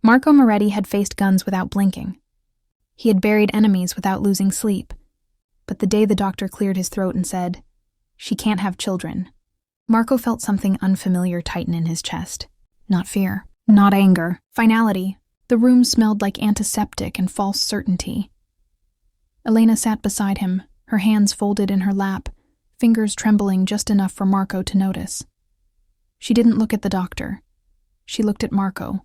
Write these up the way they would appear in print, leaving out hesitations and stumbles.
Marco Moretti had faced guns without blinking. He had buried enemies without losing sleep. But the day the doctor cleared his throat and said, "She can't have children," Marco felt something unfamiliar tighten in his chest. Not fear, not anger, finality. The room smelled like antiseptic and false certainty. Elena sat beside him, her hands folded in her lap, fingers trembling just enough for Marco to notice. She didn't look at the doctor. She looked at Marco,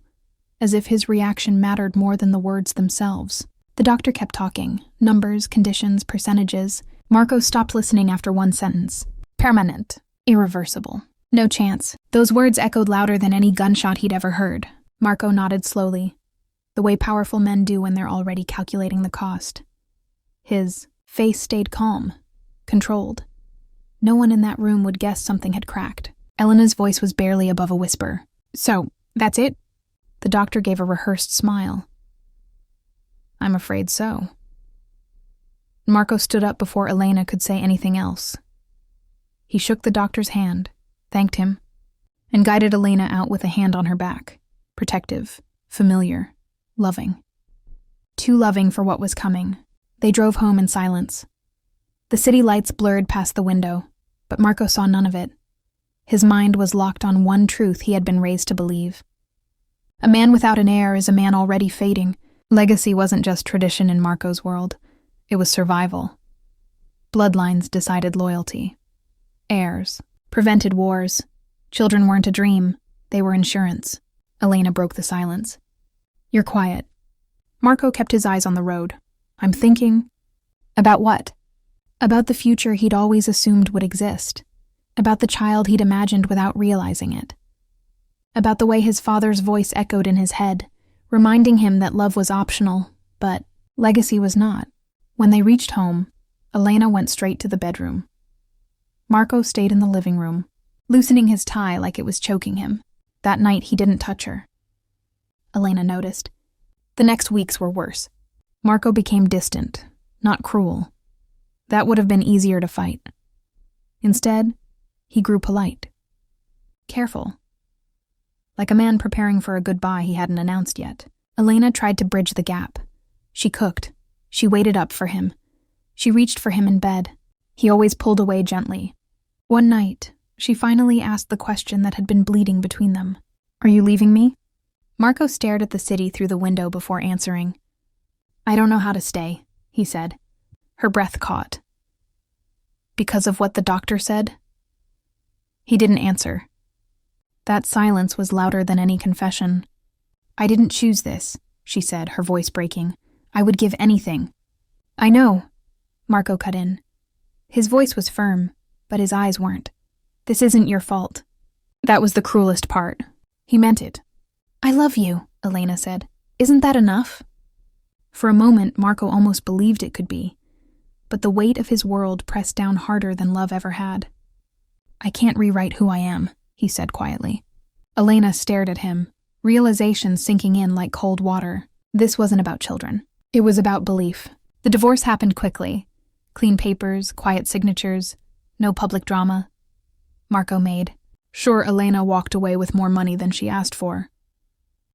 as if his reaction mattered more than the words themselves. The doctor kept talking, numbers, conditions, percentages. Marco stopped listening after one sentence. Permanent. Irreversible. No chance. Those words echoed louder than any gunshot he'd ever heard. Marco nodded slowly, the way powerful men do when they're already calculating the cost. His face stayed calm, controlled. No one in that room would guess something had cracked. Elena's voice was barely above a whisper. "So, that's it?" The doctor gave a rehearsed smile. "I'm afraid so." Marco stood up before Elena could say anything else. He shook the doctor's hand, thanked him, and guided Elena out with a hand on her back, protective, familiar, loving. Too loving for what was coming. They drove home in silence. The city lights blurred past the window, but Marco saw none of it. His mind was locked on one truth he had been raised to believe. A man without an heir is a man already fading. Legacy wasn't just tradition in Marco's world. It was survival. Bloodlines decided loyalty. Heirs prevented wars. Children weren't a dream. They were insurance. Elena broke the silence. "You're quiet." Marco kept his eyes on the road. "I'm thinking." "About what?" "About the future he'd always assumed would exist. About the child he'd imagined without realizing it. About the way his father's voice echoed in his head, reminding him that love was optional, but legacy was not. When they reached home, Elena went straight to the bedroom. Marco stayed in the living room, loosening his tie like it was choking him. That night he didn't touch her. Elena noticed. The next weeks were worse. Marco became distant, not cruel. That would have been easier to fight. Instead, he grew polite. Careful. Like a man preparing for a goodbye he hadn't announced yet. Elena tried to bridge the gap. She cooked. She waited up for him. She reached for him in bed. He always pulled away gently. One night, she finally asked the question that had been bleeding between them. "Are you leaving me?" Marco stared at the city through the window before answering. "I don't know how to stay," he said. Her breath caught. "Because of what the doctor said?" He didn't answer. That silence was louder than any confession. "I didn't choose this," she said, her voice breaking. "I would give anything." "I know," Marco cut in. His voice was firm, but his eyes weren't. "This isn't your fault." That was the cruelest part. He meant it. "I love you," Elena said. "Isn't that enough?" For a moment, Marco almost believed it could be, but the weight of his world pressed down harder than love ever had. "I can't rewrite who I am," he said quietly. Elena stared at him, realization sinking in like cold water. This wasn't about children. It was about belief. The divorce happened quickly. Clean papers, quiet signatures, no public drama. Marco made. Sure, Elena walked away with more money than she asked for.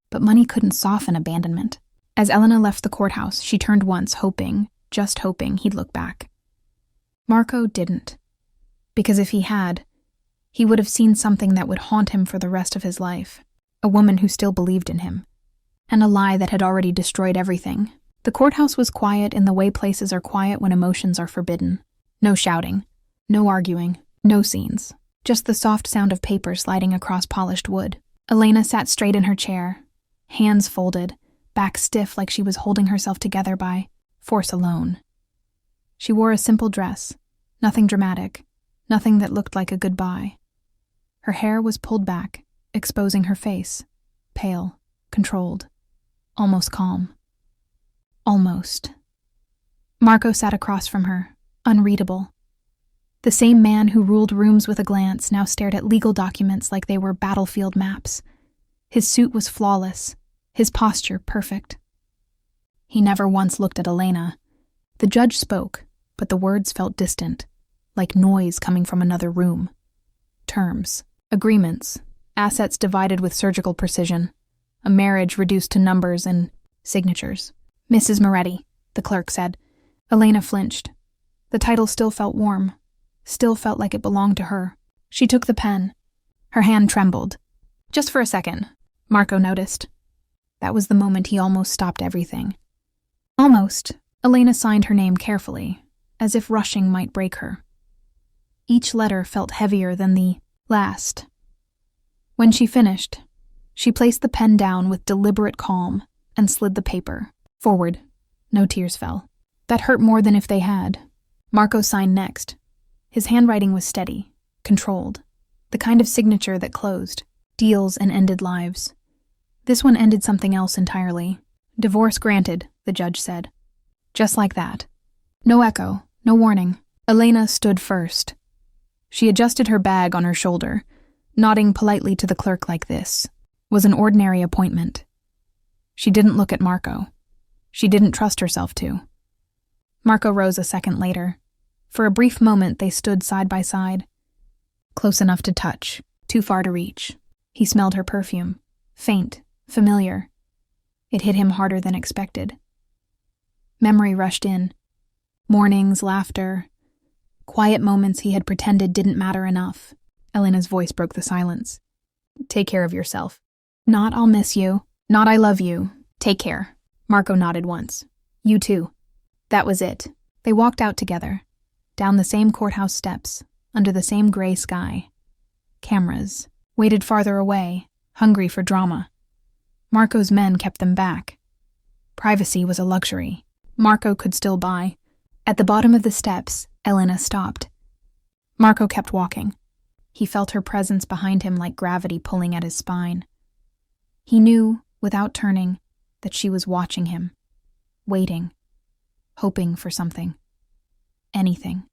But money couldn't soften abandonment. As Elena left the courthouse, she turned once, hoping, just hoping, he'd look back. Marco didn't. Because if he had, he would have seen something that would haunt him for the rest of his life. A woman who still believed in him. And a lie that had already destroyed everything. The courthouse was quiet in the way places are quiet when emotions are forbidden. No shouting. No arguing. No scenes. Just the soft sound of paper sliding across polished wood. Elena sat straight in her chair, hands folded, back stiff like she was holding herself together by force alone. She wore a simple dress, nothing dramatic, nothing that looked like a goodbye. Her hair was pulled back, exposing her face, pale, controlled, almost calm. Almost. Marco sat across from her, unreadable. The same man who ruled rooms with a glance now stared at legal documents like they were battlefield maps. His suit was flawless, his posture perfect. He never once looked at Elena. The judge spoke, but the words felt distant, like noise coming from another room. Terms, agreements, assets divided with surgical precision. a marriage reduced to numbers and signatures. "Mrs. Moretti," the clerk said. Elena flinched. The title still felt warm, still felt like it belonged to her. She took the pen. Her hand trembled. Just for a second, Marco noticed. That was the moment he almost stopped everything. Almost. Elena signed her name carefully, as if rushing might break her. Each letter felt heavier than the last. When she finished, she placed the pen down with deliberate calm and slid the paper forward. No tears fell. That hurt more than if they had. Marco signed next. His handwriting was steady, controlled, the kind of signature that closed deals and ended lives. This one ended something else entirely. "Divorce granted," the judge said. Just like that. No echo, no warning. Elena stood first. She adjusted her bag on her shoulder, nodding politely to the clerk like this was an ordinary appointment. She didn't look at Marco. She didn't trust herself to. Marco rose a second later. For a brief moment they stood side by side. Close enough to touch, too far to reach. He smelled her perfume. Faint, familiar. It hit him harder than expected. Memory rushed in. Mornings, laughter, quiet moments he had pretended didn't matter enough. Elena's voice broke the silence. "Take care of yourself." Not "I'll miss you," not "I love you." "Take care." Marco nodded once. "You too." That was it. They walked out together, down the same courthouse steps, under the same gray sky. Cameras waited farther away, hungry for drama. Marco's men kept them back. Privacy was a luxury Marco could still buy. At the bottom of the steps, Elena stopped. Marco kept walking. He felt her presence behind him like gravity pulling at his spine. He knew, without turning, that she was watching him, waiting, hoping for something. Anything.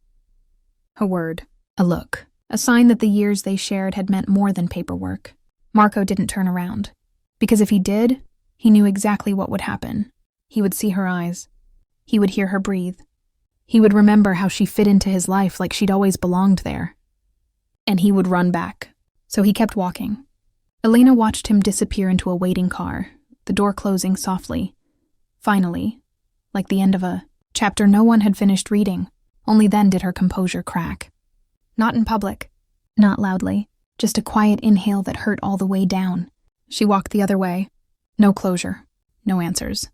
A word, a look, a sign that the years they shared had meant more than paperwork. Marco didn't turn around, because if he did, he knew exactly what would happen. He would see her eyes. He would hear her breathe. He would remember how she fit into his life like she'd always belonged there. And he would run back. So he kept walking. Elena watched him disappear into a waiting car, the door closing softly. Finally, like the end of a chapter no one had finished reading, only then did her composure crack. Not in public, not loudly, just a quiet inhale that hurt all the way down. She walked the other way. No closure, no answers.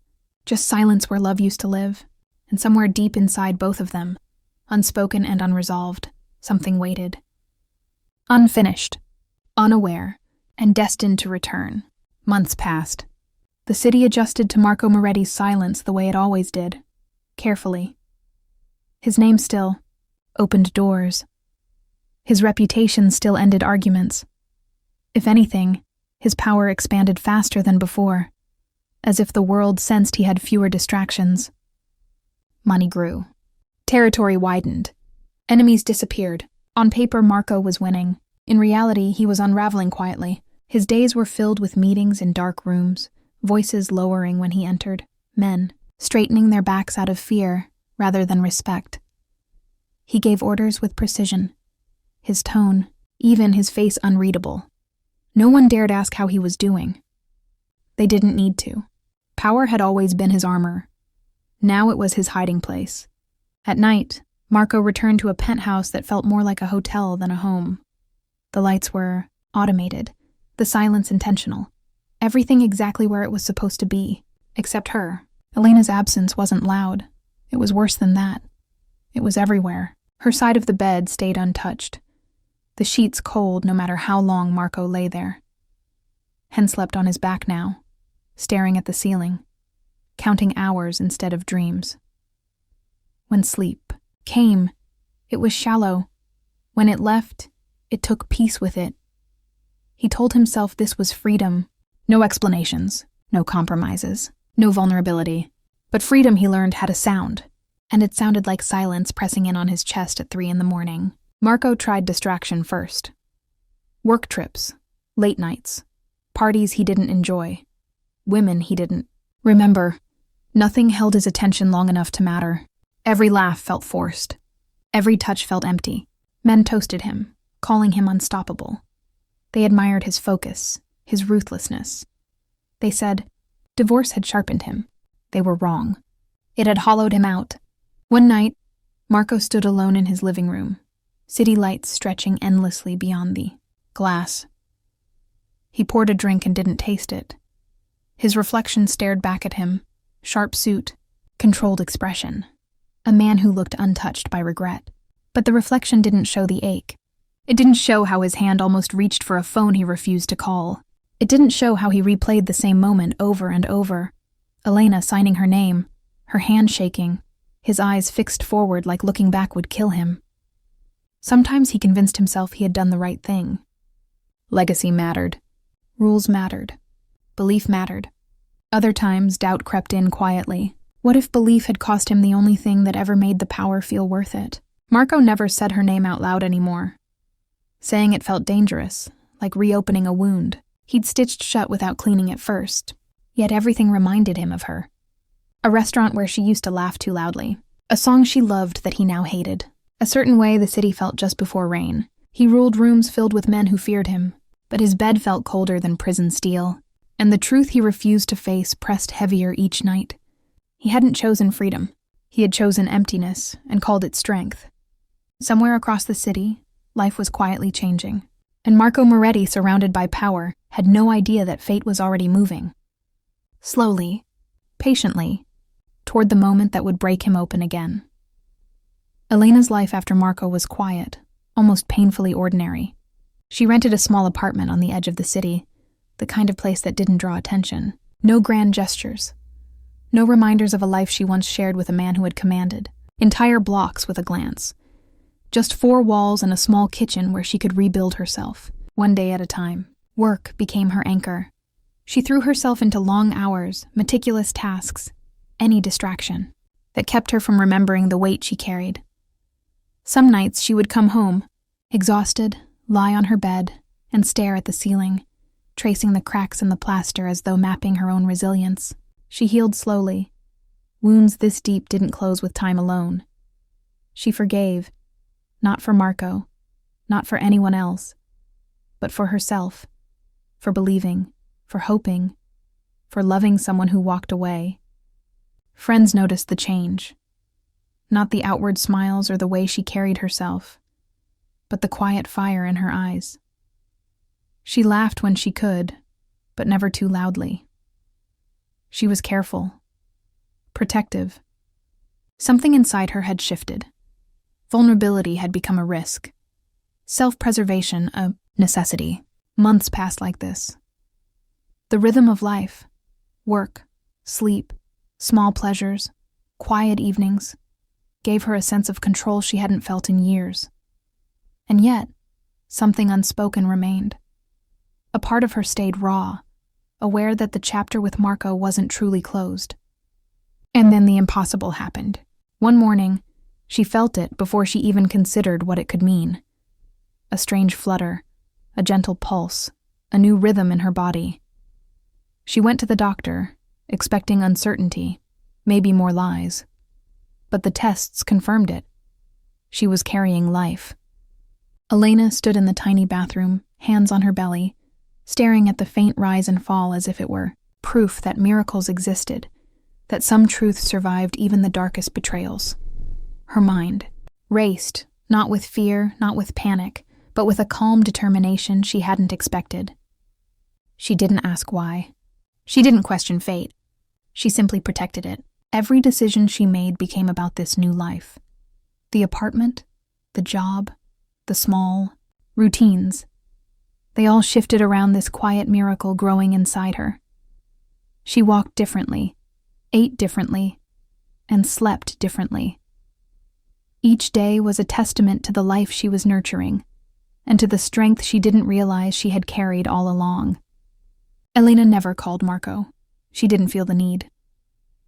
Just silence where love used to live, and somewhere deep inside both of them, unspoken and unresolved, something waited. Unfinished, unaware, and destined to return. Months passed. The city adjusted to Marco Moretti's silence the way it always did, carefully. His name still opened doors. His reputation still ended arguments. If anything, his power expanded faster than before, as if the world sensed he had fewer distractions. Money grew. Territory widened. Enemies disappeared. On paper, Marco was winning. In reality, he was unraveling quietly. His days were filled with meetings in dark rooms, voices lowering when he entered, men straightening their backs out of fear rather than respect. He gave orders with precision, his tone, even his face unreadable. No one dared ask how he was doing. They didn't need to. Power had always been his armor. Now it was his hiding place. At night, Marco returned to a penthouse that felt more like a hotel than a home. The lights were automated, the silence intentional. Everything exactly where it was supposed to be, except her. Elena's absence wasn't loud. It was worse than that. It was everywhere. Her side of the bed stayed untouched. The sheets cold no matter how long Marco lay there. Hen slept on his back now, staring at the ceiling, counting hours instead of dreams. When sleep came, it was shallow. When it left, it took peace with it. He told himself this was freedom. No explanations, no compromises, no vulnerability. But freedom, he learned, had a sound, and it sounded like silence pressing in on his chest at 3 a.m. Marco tried distraction first. Work trips, late nights, parties he didn't enjoy, women he didn't remember. Nothing held his attention long enough to matter. Every laugh felt forced. Every touch felt empty. Men toasted him, calling him unstoppable. They admired his focus, his ruthlessness. They said divorce had sharpened him. They were wrong. It had hollowed him out. One night, Marco stood alone in his living room, city lights stretching endlessly beyond the glass. He poured a drink and didn't taste it. His reflection stared back at him, sharp suit, controlled expression. A man who looked untouched by regret. But the reflection didn't show the ache. It didn't show how his hand almost reached for a phone he refused to call. It didn't show how he replayed the same moment over and over. Elena signing her name, her hand shaking, his eyes fixed forward like looking back would kill him. Sometimes he convinced himself he had done the right thing. Legacy mattered. Rules mattered. Belief mattered. Other times, doubt crept in quietly. What if belief had cost him the only thing that ever made the power feel worth it? Marco never said her name out loud anymore. Saying it felt dangerous, like reopening a wound he'd stitched shut without cleaning it first. Yet everything reminded him of her. A restaurant where she used to laugh too loudly. A song she loved that he now hated. A certain way the city felt just before rain. He ruled rooms filled with men who feared him, but his bed felt colder than prison steel, and the truth he refused to face pressed heavier each night. He hadn't chosen freedom. He had chosen emptiness and called it strength. Somewhere across the city, life was quietly changing, and Marco Moretti, surrounded by power, had no idea that fate was already moving. Slowly, patiently, toward the moment that would break him open again. Elena's life after Marco was quiet, almost painfully ordinary. She rented a small apartment on the edge of the city, the kind of place that didn't draw attention. No grand gestures. No reminders of a life she once shared with a man who had commanded. Entire blocks with a glance. Just 4 walls and a small kitchen where she could rebuild herself, one day at a time. Work became her anchor. She threw herself into long hours, meticulous tasks, any distraction that kept her from remembering the weight she carried. Some nights she would come home, exhausted, lie on her bed, and stare at the ceiling, tracing the cracks in the plaster as though mapping her own resilience. She healed slowly. Wounds this deep didn't close with time alone. She forgave, not for Marco, not for anyone else, but for herself, for believing, for hoping, for loving someone who walked away. Friends noticed the change. Not the outward smiles or the way she carried herself, but the quiet fire in her eyes. She laughed when she could, but never too loudly. She was careful, protective. Something inside her had shifted. Vulnerability had become a risk. Self-preservation a necessity. Months passed like this. The rhythm of life, work, sleep, small pleasures, quiet evenings, gave her a sense of control she hadn't felt in years. And yet, something unspoken remained. A part of her stayed raw, aware that the chapter with Marco wasn't truly closed. And then the impossible happened. One morning, she felt it before she even considered what it could mean. A strange flutter, a gentle pulse, a new rhythm in her body. She went to the doctor, expecting uncertainty, maybe more lies. But the tests confirmed it. She was carrying life. Elena stood in the tiny bathroom, hands on her belly, staring at the faint rise and fall as if it were proof that miracles existed, that some truth survived even the darkest betrayals. Her mind raced, not with fear, not with panic, but with a calm determination she hadn't expected. She didn't ask why. She didn't question fate. She simply protected it. Every decision she made became about this new life. The apartment, the job, the small routines. They all shifted around this quiet miracle growing inside her. She walked differently, ate differently, and slept differently. Each day was a testament to the life she was nurturing, and to the strength she didn't realize she had carried all along. Elena never called Marco. She didn't feel the need.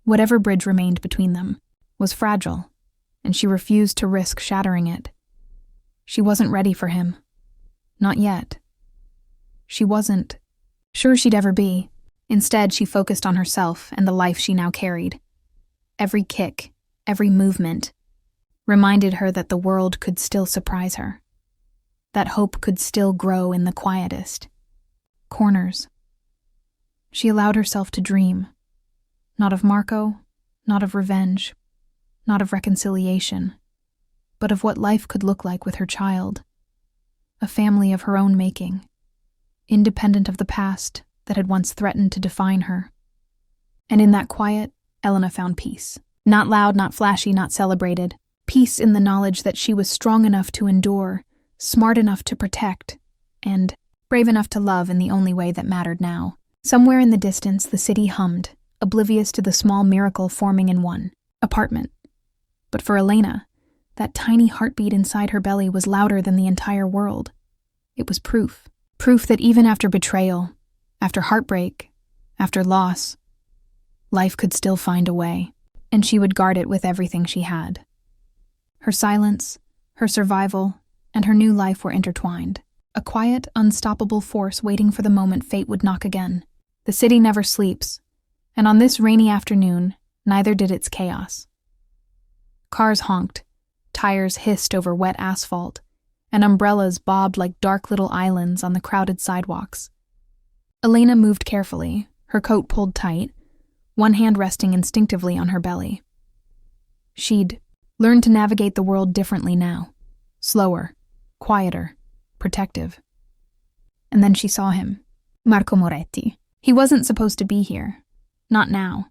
Whatever bridge remained between them was fragile, and she refused to risk shattering it. She wasn't ready for him. Not yet. She wasn't sure she'd ever be. Instead, she focused on herself and the life she now carried. Every kick, every movement, reminded her that the world could still surprise her. That hope could still grow in the quietest corners. She allowed herself to dream. Not of Marco, not of revenge, not of reconciliation, but of what life could look like with her child. A family of her own making, independent of the past that had once threatened to define her. And in that quiet, Elena found peace. Not loud, not flashy, not celebrated. Peace in the knowledge that she was strong enough to endure, smart enough to protect, and brave enough to love in the only way that mattered now. Somewhere in the distance, the city hummed, oblivious to the small miracle forming in one apartment. But for Elena, that tiny heartbeat inside her belly was louder than the entire world. It was proof. Proof that even after betrayal, after heartbreak, after loss, life could still find a way, and she would guard it with everything she had. Her silence, her survival, and her new life were intertwined. A quiet, unstoppable force waiting for the moment fate would knock again. The city never sleeps, and on this rainy afternoon, neither did its chaos. Cars honked, tires hissed over wet asphalt, and umbrellas bobbed like dark little islands on the crowded sidewalks. Elena moved carefully, her coat pulled tight, one hand resting instinctively on her belly. She'd learned to navigate the world differently now, slower, quieter, protective. And then she saw him, Marco Moretti. He wasn't supposed to be here, not now,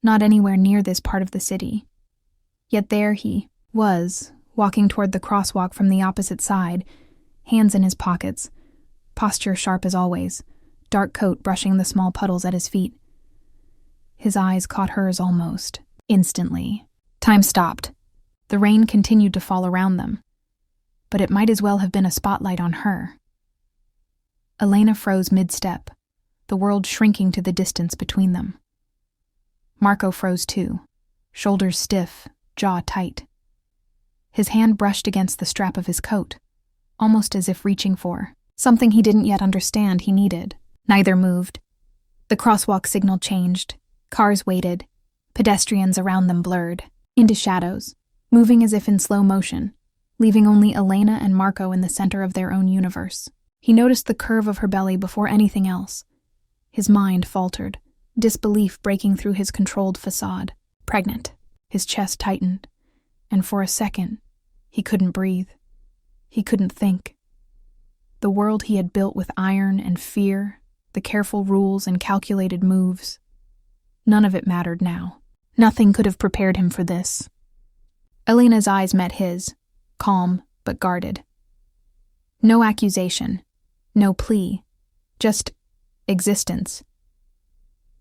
not anywhere near this part of the city. Yet there he was, walking toward the crosswalk from the opposite side, hands in his pockets, posture sharp as always, dark coat brushing the small puddles at his feet. His eyes caught hers almost, instantly. Time stopped. The rain continued to fall around them, but it might as well have been a spotlight on her. Elena froze mid-step, the world shrinking to the distance between them. Marco froze too, shoulders stiff, jaw tight. His hand brushed against the strap of his coat, almost as if reaching for something he didn't yet understand he needed. Neither moved. The crosswalk signal changed. Cars waited. Pedestrians around them blurred into shadows, moving as if in slow motion, leaving only Elena and Marco in the center of their own universe. He noticed the curve of her belly before anything else. His mind faltered, disbelief breaking through his controlled facade. Pregnant. His chest tightened, and for a second, he couldn't breathe. He couldn't think. The world he had built with iron and fear, the careful rules and calculated moves, none of it mattered now. Nothing could have prepared him for this. Elena's eyes met his, calm but guarded. No accusation, no plea, just existence.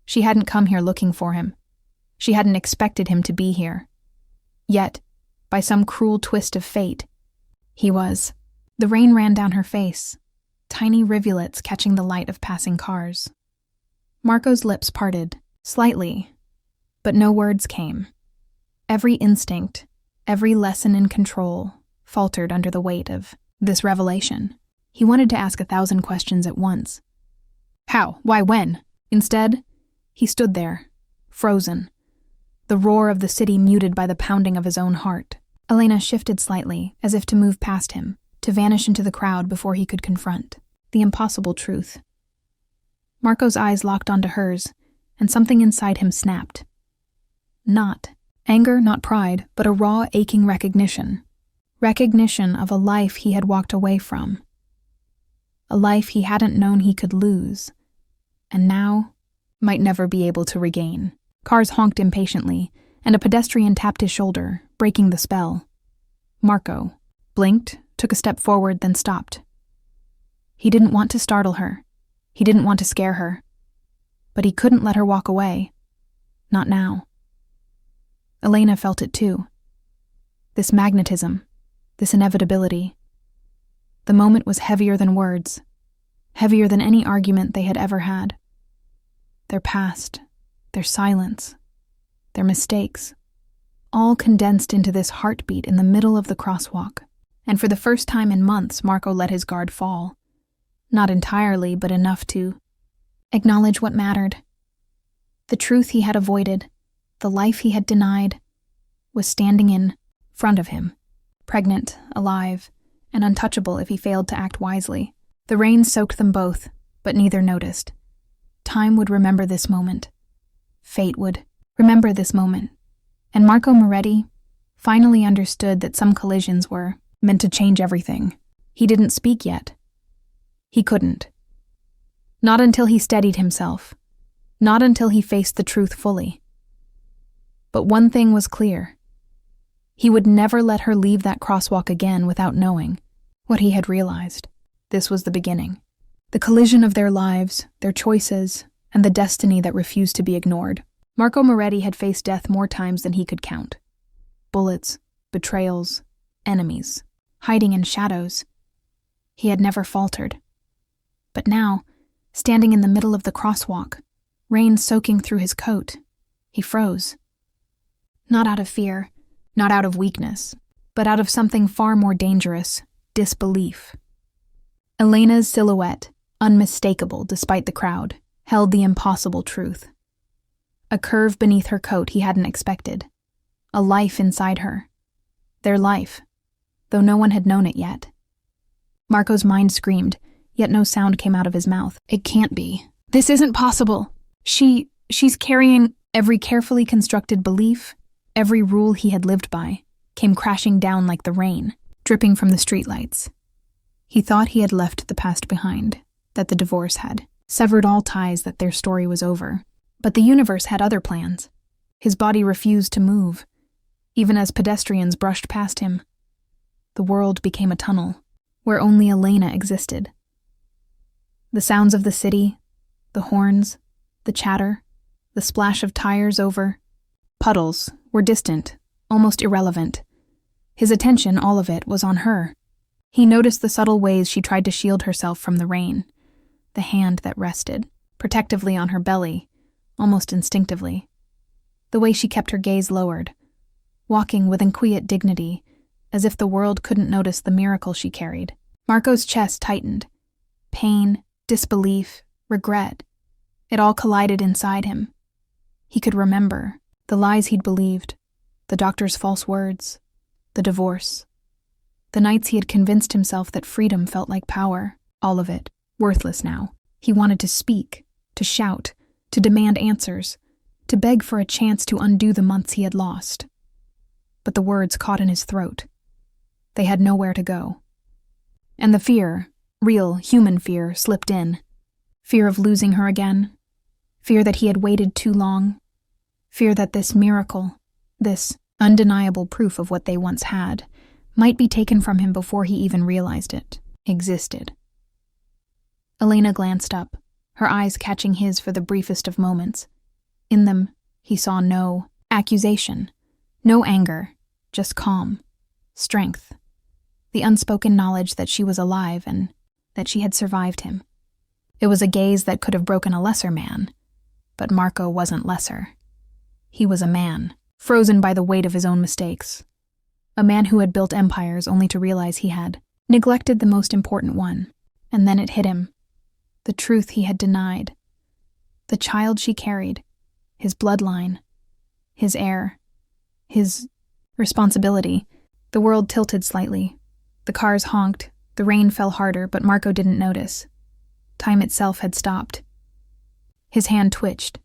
She hadn't come here looking for him. She hadn't expected him to be here. Yet, by some cruel twist of fate, he was. The rain ran down her face, tiny rivulets catching the light of passing cars. Marco's lips parted, slightly, but no words came. Every instinct, every lesson in control, faltered under the weight of this revelation. He wanted to ask 1,000 questions at once. How? Why? When? Instead, he stood there, frozen, the roar of the city muted by the pounding of his own heart. Elena shifted slightly, as if to move past him, to vanish into the crowd before he could confront the impossible truth. Marco's eyes locked onto hers, and something inside him snapped. Not anger, not pride, but a raw, aching recognition. Recognition of a life he had walked away from. A life he hadn't known he could lose, and now might never be able to regain. Cars honked impatiently, and a pedestrian tapped his shoulder, breaking the spell. Marco blinked, took a step forward, then stopped. He didn't want to startle her. He didn't want to scare her. But he couldn't let her walk away. Not now. Elena felt it too. This magnetism, this inevitability. The moment was heavier than words, heavier than any argument they had ever had. Their past, their silence, their mistakes, all condensed into this heartbeat in the middle of the crosswalk. And for the first time in months, Marco let his guard fall. Not entirely, but enough to acknowledge what mattered. The truth he had avoided, the life he had denied, was standing in front of him, pregnant, alive, and untouchable if he failed to act wisely. The rain soaked them both, but neither noticed. Time would remember this moment. Fate would remember this moment. And Marco Moretti finally understood that some collisions were meant to change everything. He didn't speak yet. He couldn't. Not until he steadied himself. Not until he faced the truth fully. But one thing was clear. He would never let her leave that crosswalk again without knowing what he had realized. This was the beginning. The collision of their lives, their choices, and the destiny that refused to be ignored. Marco Moretti had faced death more times than he could count. Bullets, betrayals, enemies, hiding in shadows. He had never faltered. But now, standing in the middle of the crosswalk, rain soaking through his coat, he froze. Not out of fear, not out of weakness, but out of something far more dangerous, disbelief. Elena's silhouette, unmistakable despite the crowd, held the impossible truth. A curve beneath her coat he hadn't expected. A life inside her. Their life, though no one had known it yet. Marco's mind screamed, yet no sound came out of his mouth. It can't be. This isn't possible. She's carrying every carefully constructed belief, every rule he had lived by, came crashing down like the rain, dripping from the streetlights. He thought he had left the past behind, that the divorce had severed all ties, that their story was over. But the universe had other plans. His body refused to move, even as pedestrians brushed past him. The world became a tunnel, where only Elena existed. The sounds of the city, the horns, the chatter, the splash of tires over puddles were distant, almost irrelevant. His attention, all of it, was on her. He noticed the subtle ways she tried to shield herself from the rain, the hand that rested protectively on her belly, almost instinctively. The way she kept her gaze lowered, walking with inquiet dignity, as if the world couldn't notice the miracle she carried. Marco's chest tightened. Pain, disbelief, regret. It all collided inside him. He could remember the lies he'd believed, the doctor's false words, the divorce. The nights he had convinced himself that freedom felt like power, all of it, worthless now. He wanted to speak, to shout, to demand answers, to beg for a chance to undo the months he had lost. But the words caught in his throat. They had nowhere to go. And the fear, real human fear, slipped in. Fear of losing her again. Fear that he had waited too long. Fear that this miracle, this undeniable proof of what they once had, might be taken from him before he even realized it existed. Elena glanced up, her eyes catching his for the briefest of moments. In them, he saw no accusation, no anger, just calm, strength, the unspoken knowledge that she was alive and that she had survived him. It was a gaze that could have broken a lesser man, but Marco wasn't lesser. He was a man, frozen by the weight of his own mistakes. A man who had built empires only to realize he had neglected the most important one, and then it hit him. The truth he had denied. The child she carried. His bloodline. His heir. His responsibility. The world tilted slightly. The cars honked. The rain fell harder, but Marco didn't notice. Time itself had stopped. His hand twitched.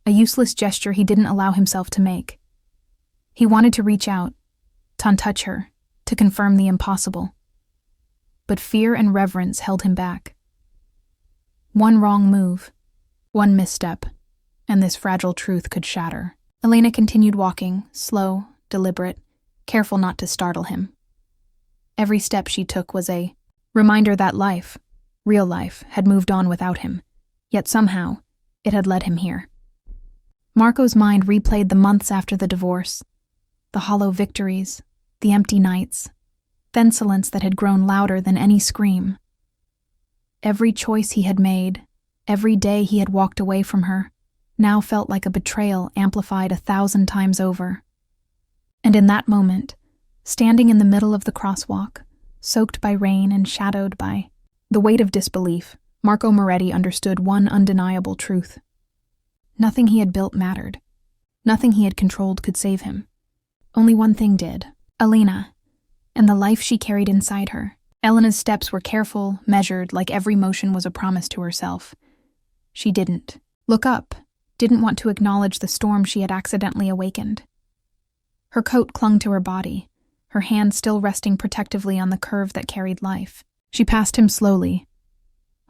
A useless gesture he didn't allow himself to make. He wanted to reach out, to untouch her, to confirm the impossible. But fear and reverence held him back. One wrong move, one misstep, and this fragile truth could shatter. Elena continued walking, slow, deliberate, careful not to startle him. Every step she took was a reminder that life, real life, had moved on without him, yet somehow it had led him here. Marco's mind replayed the months after the divorce, the hollow victories, the empty nights, the insolence that had grown louder than any scream. Every choice he had made, every day he had walked away from her, now felt like a betrayal amplified 1,000 times over. And in that moment, standing in the middle of the crosswalk, soaked by rain and shadowed by the weight of disbelief, Marco Moretti understood one undeniable truth. Nothing he had built mattered. Nothing he had controlled could save him. Only one thing did. Elena, and the life she carried inside her. Elena's steps were careful, measured, like every motion was a promise to herself. She didn't look up, didn't want to acknowledge the storm she had accidentally awakened. Her coat clung to her body, her hand still resting protectively on the curve that carried life. She passed him slowly,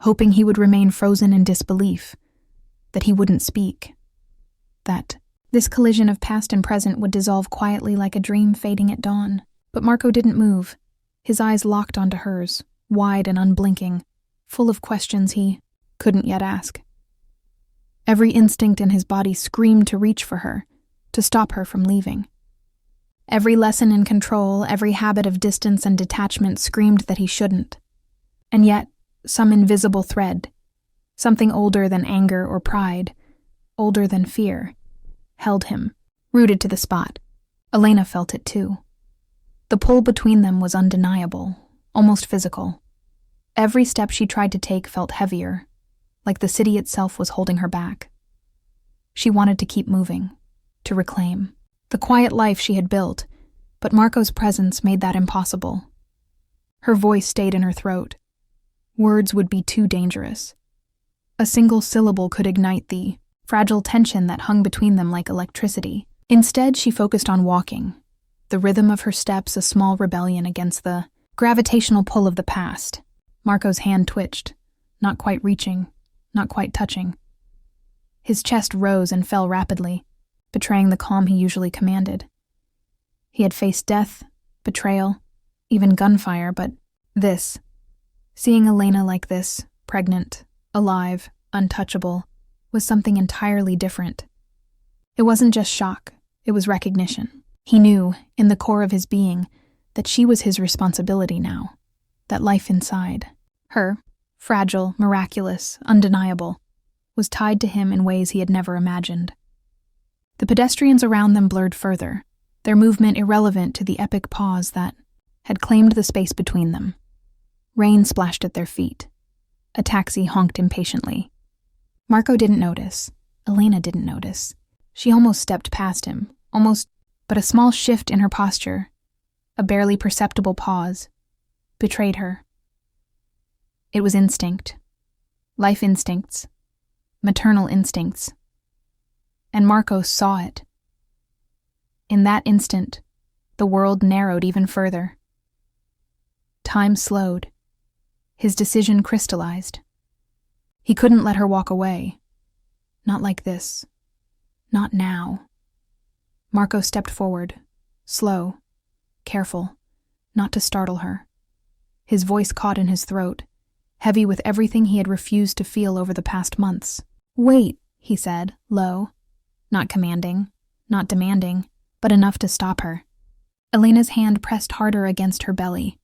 hoping he would remain frozen in disbelief, that he wouldn't speak, that this collision of past and present would dissolve quietly like a dream fading at dawn. But Marco didn't move, his eyes locked onto hers, wide and unblinking, full of questions he couldn't yet ask. Every instinct in his body screamed to reach for her, to stop her from leaving. Every lesson in control, every habit of distance and detachment screamed that he shouldn't. And yet, some invisible thread, something older than anger or pride, older than fear, held him, rooted to the spot. Elena felt it too. The pull between them was undeniable, almost physical. Every step she tried to take felt heavier, like the city itself was holding her back. She wanted to keep moving, to reclaim the quiet life she had built, but Marco's presence made that impossible. Her voice stayed in her throat. Words would be too dangerous. A single syllable could ignite the fragile tension that hung between them like electricity. Instead, she focused on walking, the rhythm of her steps a small rebellion against the gravitational pull of the past. Marco's hand twitched, not quite reaching, not quite touching. His chest rose and fell rapidly, betraying the calm he usually commanded. He had faced death, betrayal, even gunfire, but seeing Elena like this, pregnant, alive, untouchable, was something entirely different. It wasn't just shock, it was recognition. He knew, in the core of his being, that she was his responsibility now, that life inside her, fragile, miraculous, undeniable, was tied to him in ways he had never imagined. The pedestrians around them blurred further, their movement irrelevant to the epic pause that had claimed the space between them. Rain splashed at their feet. A taxi honked impatiently. Marco didn't notice. Elena didn't notice. She almost stepped past him, but a small shift in her posture, a barely perceptible pause, betrayed her. It was instinct. Life instincts. Maternal instincts. And Marco saw it. In that instant, the world narrowed even further. Time slowed. His decision crystallized. He couldn't let her walk away. Not like this. Not now. Marco stepped forward, slow, careful, not to startle her. His voice caught in his throat, heavy with everything he had refused to feel over the past months. "Wait," he said, low, not commanding, not demanding, but enough to stop her. Elena's hand pressed harder against her belly.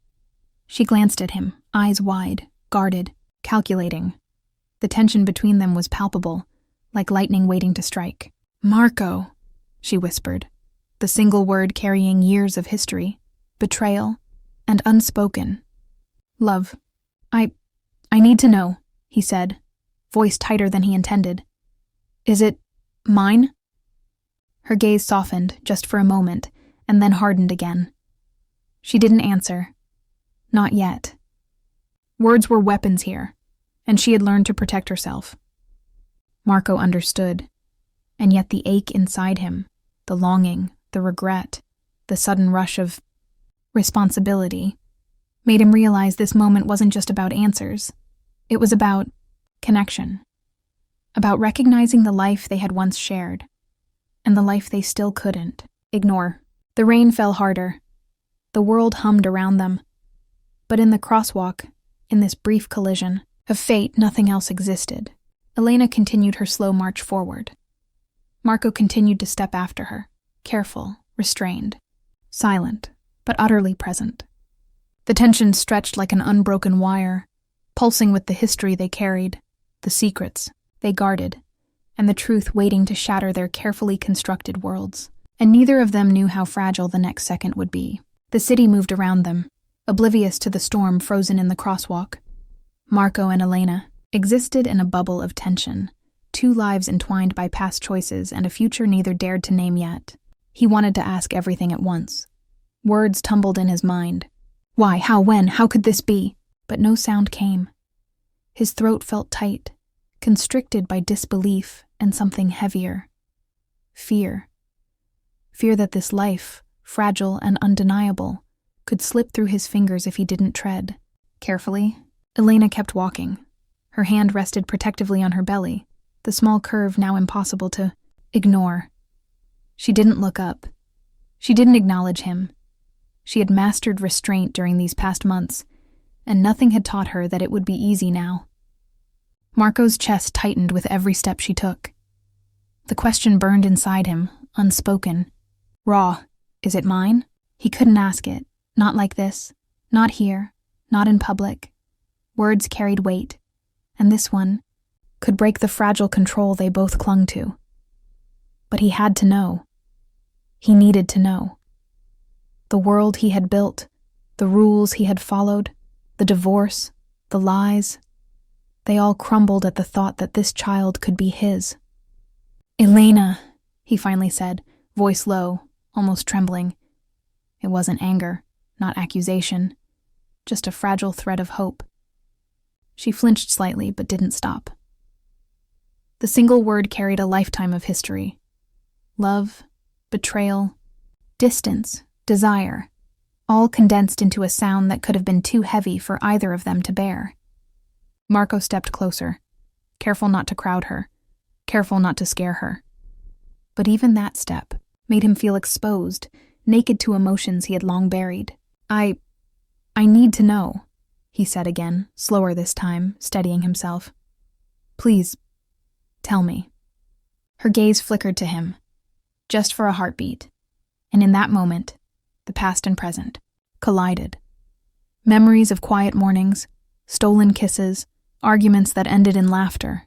She glanced at him, eyes wide, guarded, calculating. The tension between them was palpable, like lightning waiting to strike. "Marco," she whispered, the single word carrying years of history, betrayal, and unspoken love. I need to know," he said, voice tighter than he intended. "Is it mine?" Her gaze softened just for a moment, and then hardened again. She didn't answer. Not yet. Words were weapons here, and she had learned to protect herself. Marco understood, and yet the ache inside him, the longing, the regret, the sudden rush of responsibility, made him realize this moment wasn't just about answers. It was about connection, about recognizing the life they had once shared, and the life they still couldn't ignore. The rain fell harder. The world hummed around them. But in the crosswalk, in this brief collision, of fate nothing else existed. Elena continued her slow march forward. Marco continued to step after her, careful, restrained, silent, but utterly present. The tension stretched like an unbroken wire, pulsing with the history they carried, the secrets they guarded, and the truth waiting to shatter their carefully constructed worlds. And neither of them knew how fragile the next second would be. The city moved around them, oblivious to the storm frozen in the crosswalk. Marco and Elena existed in a bubble of tension, two lives entwined by past choices and a future neither dared to name yet. He wanted to ask everything at once. Words tumbled in his mind. Why, how, when, how could this be? But no sound came. His throat felt tight, constricted by disbelief and something heavier. Fear. Fear that this life, fragile and undeniable, could slip through his fingers if he didn't tread. Carefully, Elena kept walking. Her hand rested protectively on her belly, the small curve now impossible to ignore. She didn't look up. She didn't acknowledge him. She had mastered restraint during these past months, and nothing had taught her that it would be easy now. Marco's chest tightened with every step she took. The question burned inside him, unspoken. Raw. Is it mine? He couldn't ask it. Not like this. Not here. Not in public. Words carried weight, and this one could break the fragile control they both clung to. But he had to know. He needed to know. The world he had built, the rules he had followed, the divorce, the lies, they all crumbled at the thought that this child could be his. "Elena," he finally said, voice low, almost trembling. It wasn't anger, not accusation, just a fragile thread of hope. She flinched slightly, but didn't stop. The single word carried a lifetime of history. Love, betrayal, distance, desire, all condensed into a sound that could have been too heavy for either of them to bear. Marco stepped closer, careful not to crowd her, careful not to scare her. But even that step made him feel exposed, naked to emotions he had long buried. I need to know," he said again, slower this time, steadying himself. "Please, tell me." Her gaze flickered to him, just for a heartbeat, and in that moment, the past and present collided. Memories of quiet mornings, stolen kisses, arguments that ended in laughter.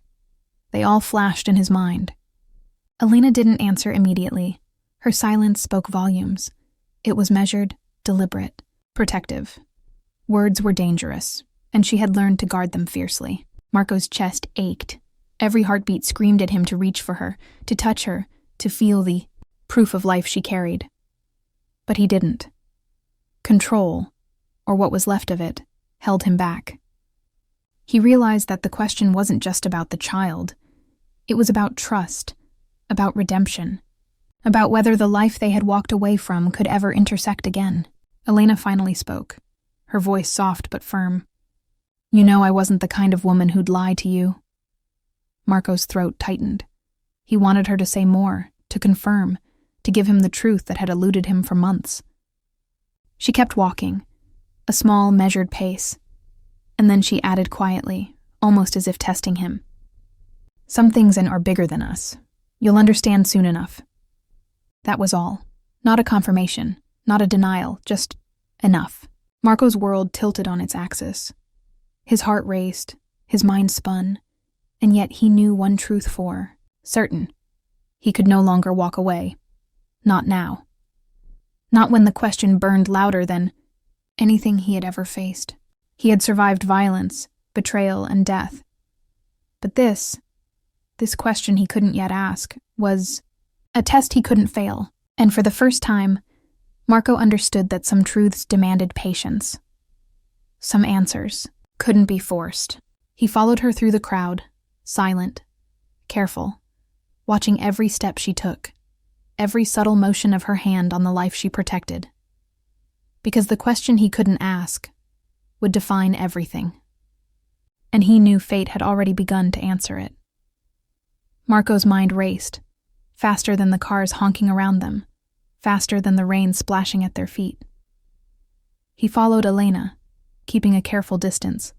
They all flashed in his mind. Elena didn't answer immediately. Her silence spoke volumes. It was measured, deliberate, protective. Words were dangerous, and she had learned to guard them fiercely. Marco's chest ached. Every heartbeat screamed at him to reach for her, to touch her, to feel the proof of life she carried. But he didn't. Control, or what was left of it, held him back. He realized that the question wasn't just about the child. It was about trust, about redemption, about whether the life they had walked away from could ever intersect again. Elena finally spoke, her voice soft but firm. "You know I wasn't the kind of woman who'd lie to you." Marco's throat tightened. He wanted her to say more, to confirm, to give him the truth that had eluded him for months. She kept walking, a small, measured pace, and then she added quietly, almost as if testing him. "Some things are bigger than us. You'll understand soon enough." That was all. Not a confirmation, not a denial, just enough. Marco's world tilted on its axis. His heart raced, his mind spun, and yet he knew one truth for certain. He could no longer walk away. Not now. Not when the question burned louder than anything he had ever faced. He had survived violence, betrayal, and death. But this question he couldn't yet ask, was a test he couldn't fail, and for the first time, Marco understood that some truths demanded patience. Some answers couldn't be forced. He followed her through the crowd, silent, careful, watching every step she took, every subtle motion of her hand on the life she protected. Because the question he couldn't ask would define everything. And he knew fate had already begun to answer it. Marco's mind raced, faster than the cars honking around them, faster than the rain splashing at their feet. He followed Elena, keeping a careful distance,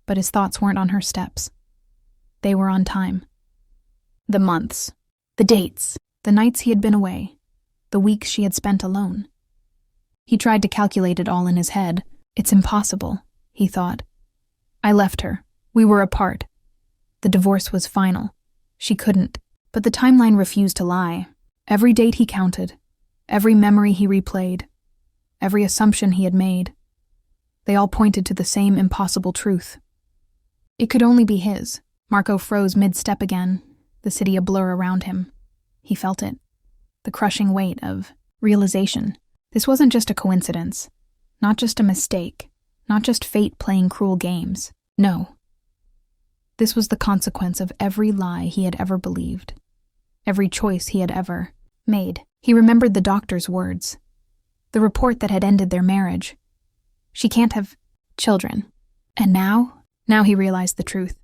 but his thoughts weren't on her steps. They were on time. The months, the dates, the nights he had been away, the weeks she had spent alone. He tried to calculate it all in his head. "It's impossible," he thought. "I left her. We were apart. The divorce was final. She couldn't." But the timeline refused to lie. Every date he counted, every memory he replayed, every assumption he had made, they all pointed to the same impossible truth. It could only be his. Marco froze mid-step again, the city a blur around him. He felt it, the crushing weight of realization. This wasn't just a coincidence, not just a mistake, not just fate playing cruel games. No. This was the consequence of every lie he had ever believed, every choice he had ever made. He remembered the doctor's words, the report that had ended their marriage. She can't have children. And now he realized the truth.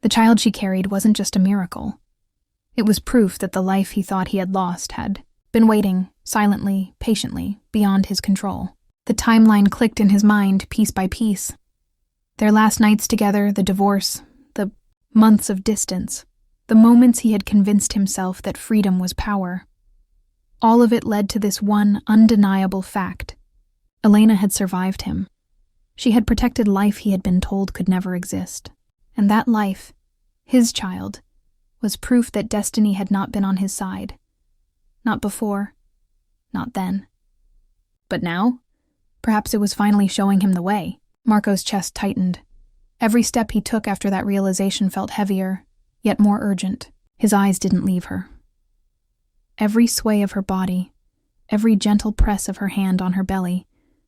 The child she carried wasn't just a miracle. It was proof that the life he thought he had lost had been waiting, silently, patiently, beyond his control. The timeline clicked in his mind, piece by piece. Their last nights together, the divorce, the months of distance, the moments he had convinced himself that freedom was power. All of it led to this one undeniable fact. Elena had survived him. She had protected life he had been told could never exist. And that life, his child, was proof that destiny had not been on his side. Not before, not then. But now, perhaps it was finally showing him the way. Marco's chest tightened. Every step he took after that realization felt heavier, yet more urgent. His eyes didn't leave her. Every sway of her body, every gentle press of her hand on her belly,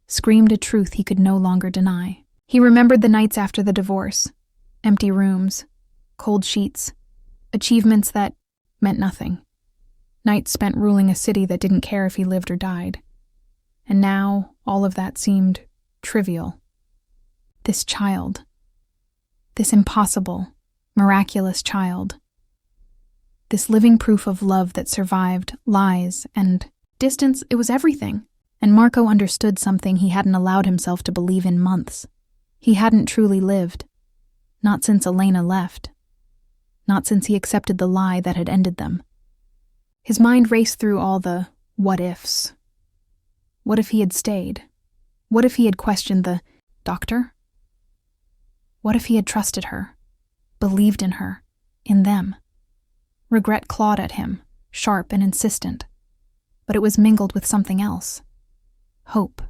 screamed a truth he could no longer deny. He remembered the nights after the divorce, empty rooms, cold sheets, achievements that meant nothing. Nights spent ruling a city that didn't care if he lived or died. And now, all of that seemed trivial. This child. This impossible, miraculous child. This living proof of love that survived lies and distance. It was everything. And Marco understood something he hadn't allowed himself to believe in months. He hadn't truly lived. Not since Elena left. Not since he accepted the lie that had ended them. His mind raced through all the what-ifs. What if he had stayed? What if he had questioned the doctor? What if he had trusted her, believed in her, in them? Regret clawed at him, sharp and insistent, but it was mingled with something else. Hope.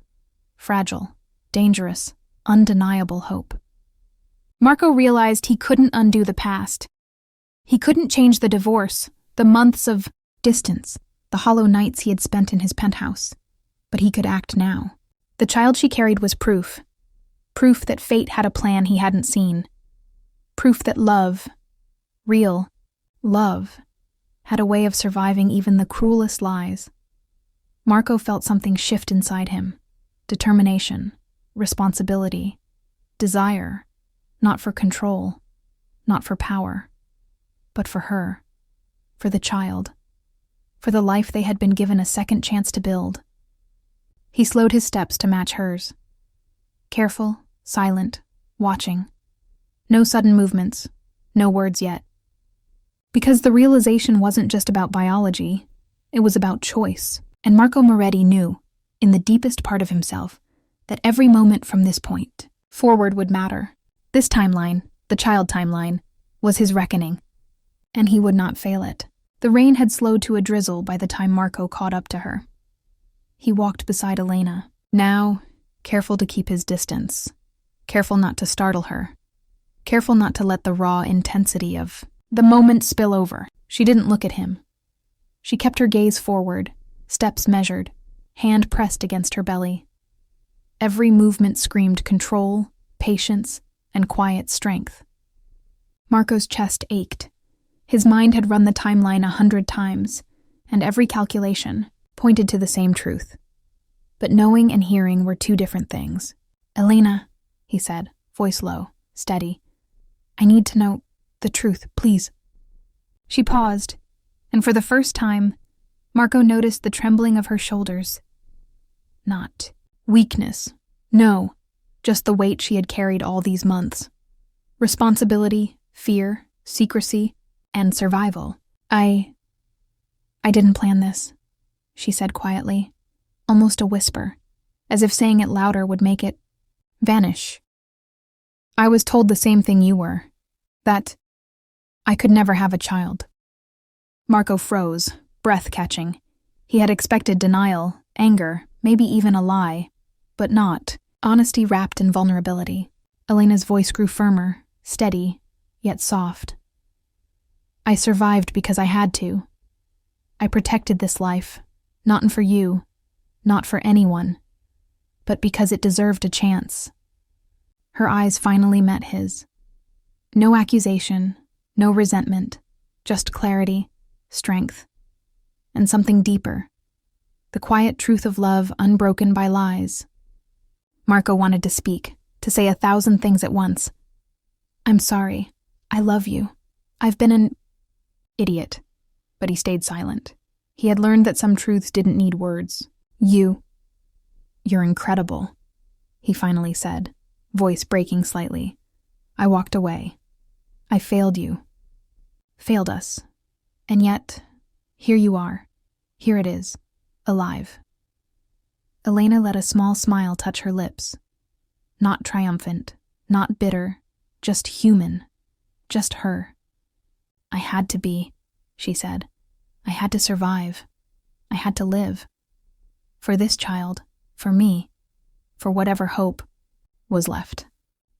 Fragile, dangerous, undeniable hope. Marco realized he couldn't undo the past. He couldn't change the divorce, the months of distance, the hollow nights he had spent in his penthouse. But he could act now. The child she carried was proof. Proof that fate had a plan he hadn't seen. Proof that love, real love, had a way of surviving even the cruelest lies. Marco felt something shift inside him. Determination, responsibility, desire, not for control, not for power, but for her, for the child, for the life they had been given a second chance to build. He slowed his steps to match hers. Careful, silent, watching. No sudden movements, no words yet. Because the realization wasn't just about biology, it was about choice. And Marco Moretti knew, in the deepest part of himself, that every moment from this point forward would matter. This timeline, the child timeline, was his reckoning, and he would not fail it. The rain had slowed to a drizzle by the time Marco caught up to her. He walked beside Elena, now careful to keep his distance, careful not to startle her, careful not to let the raw intensity of the moment spill over. She didn't look at him. She kept her gaze forward, steps measured, hand pressed against her belly. Every movement screamed control, patience, and quiet strength. Marco's chest ached. His mind had run the timeline 100 times, and every calculation pointed to the same truth. But knowing and hearing were two different things. "Elena," he said, voice low, steady. "I need to know the truth, please." She paused, and for the first time, Marco noticed the trembling of her shoulders. Not weakness, no, just the weight she had carried all these months. Responsibility, fear, secrecy, and survival. I didn't plan this," she said quietly, almost a whisper, as if saying it louder would make it vanish. "I was told the same thing you were, that I could never have a child." Marco froze, breath catching. He had expected denial, anger, maybe even a lie, but not honesty wrapped in vulnerability. Elena's voice grew firmer, steady, yet soft. "I survived because I had to. I protected this life, not for you, not for anyone, but because it deserved a chance." Her eyes finally met his. No accusation, no resentment, just clarity, strength, and something deeper. The quiet truth of love unbroken by lies. Marco wanted to speak, to say 1,000 things at once. I'm sorry. I love you. I've been an idiot. But he stayed silent. He had learned that some truths didn't need words. You're incredible, he finally said, voice breaking slightly. I walked away. I failed you. Failed us. And yet, here you are. Here it is. Alive. Elena let a small smile touch her lips. Not triumphant, not bitter, just human. Just her. I had to be, she said. I had to survive. I had to live. For this child, for me, for whatever hope was left.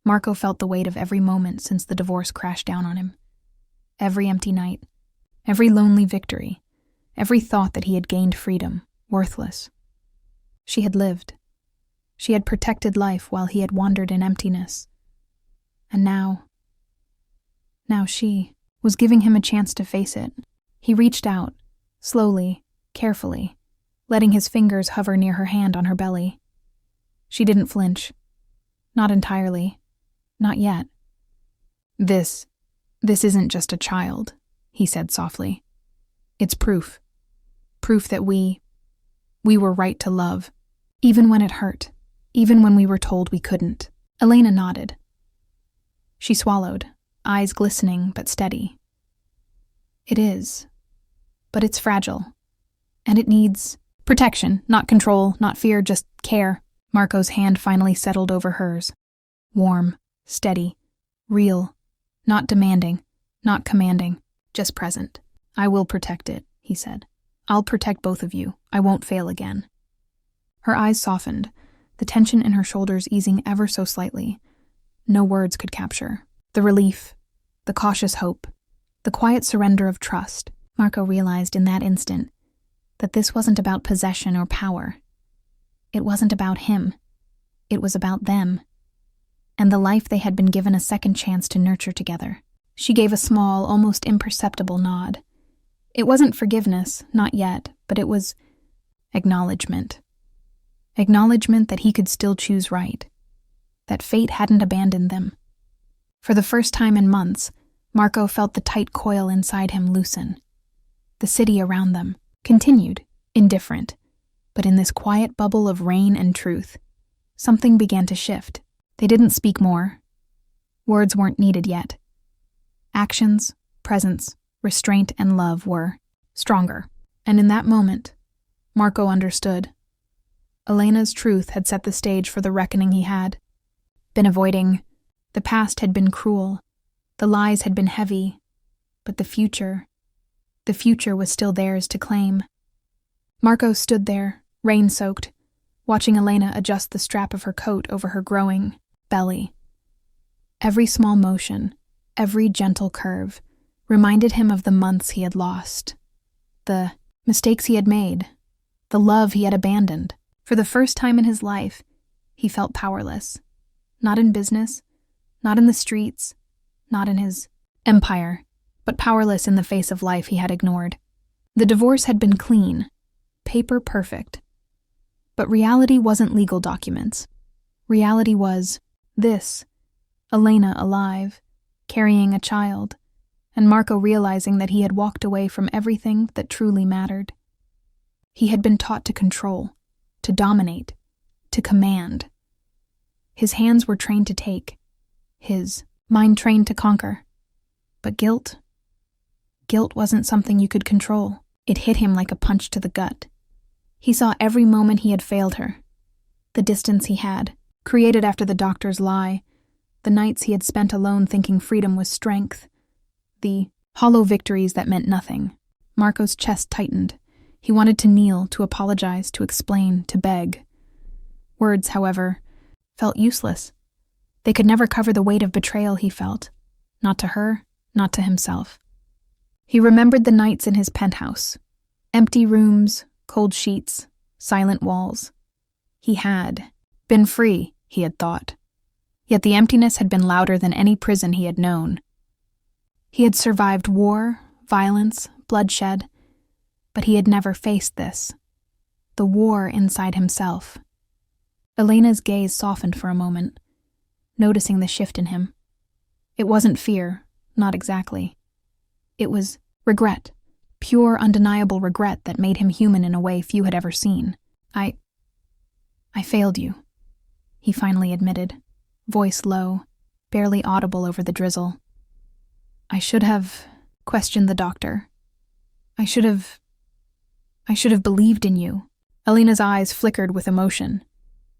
Marco felt the weight of every moment since the divorce crashed down on him. Every empty night, every lonely victory, every thought that he had gained freedom, worthless. She had lived. She had protected life while he had wandered in emptiness. And now she was giving him a chance to face it. He reached out, slowly, carefully, letting his fingers hover near her hand on her belly. She didn't flinch. Not entirely. Not yet. This isn't just a child, he said softly. It's proof. Proof that we were right to love, even when it hurt, even when we were told we couldn't. Elena nodded. She swallowed, eyes glistening but steady. It is, but it's fragile, and it needs protection, not control, not fear, just care. Marco's hand finally settled over hers. Warm, steady, real, not demanding, not commanding, just present. I will protect it, he said. I'll protect both of you. I won't fail again. Her eyes softened, the tension in her shoulders easing ever so slightly. No words could capture. The relief, the cautious hope, the quiet surrender of trust. Marco realized in that instant that this wasn't about possession or power. It wasn't about him. It was about them, and the life they had been given a second chance to nurture together. She gave a small, almost imperceptible nod. It wasn't forgiveness, not yet, but it was acknowledgement. Acknowledgement that he could still choose right, that fate hadn't abandoned them. For the first time in months, Marco felt the tight coil inside him loosen. The city around them continued, indifferent, but in this quiet bubble of rain and truth, something began to shift. They didn't speak more. Words weren't needed yet. Actions, presence, restraint, and love were stronger. And in that moment, Marco understood. Elena's truth had set the stage for the reckoning he had been avoiding. The past had been cruel. The lies had been heavy. But the future was still theirs to claim. Marco stood there, rain-soaked, watching Elena adjust the strap of her coat over her growing belly. Every small motion, every gentle curve, reminded him of the months he had lost, the mistakes he had made, the love he had abandoned. For the first time in his life, he felt powerless. Not in business, not in the streets, not in his empire, but powerless in the face of life he had ignored. The divorce had been clean, paper perfect. But reality wasn't legal documents. Reality was this: Elena alive, carrying a child, and Marco realizing that he had walked away from everything that truly mattered. He had been taught to control, to dominate, to command. His hands were trained to take, his mind trained to conquer. But guilt wasn't something you could control. It hit him like a punch to the gut. He saw every moment he had failed her, the distance he had, created after the doctor's lie, the nights he had spent alone thinking freedom was strength, the hollow victories that meant nothing. Marco's chest tightened. He wanted to kneel, to apologize, to explain, to beg. Words, however, felt useless. They could never cover the weight of betrayal he felt, not to her, not to himself. He remembered the nights in his penthouse, empty rooms, cold sheets, silent walls. He had been free, he had thought. Yet the emptiness had been louder than any prison he had known. He had survived war, violence, bloodshed, but he had never faced this. The war inside himself. Elena's gaze softened for a moment, noticing the shift in him. It wasn't fear, not exactly. It was regret, pure, undeniable regret that made him human in a way few had ever seen. I failed you, he finally admitted, voice low, barely audible over the drizzle. I should have questioned the doctor. I should have believed in you. Elena's eyes flickered with emotion.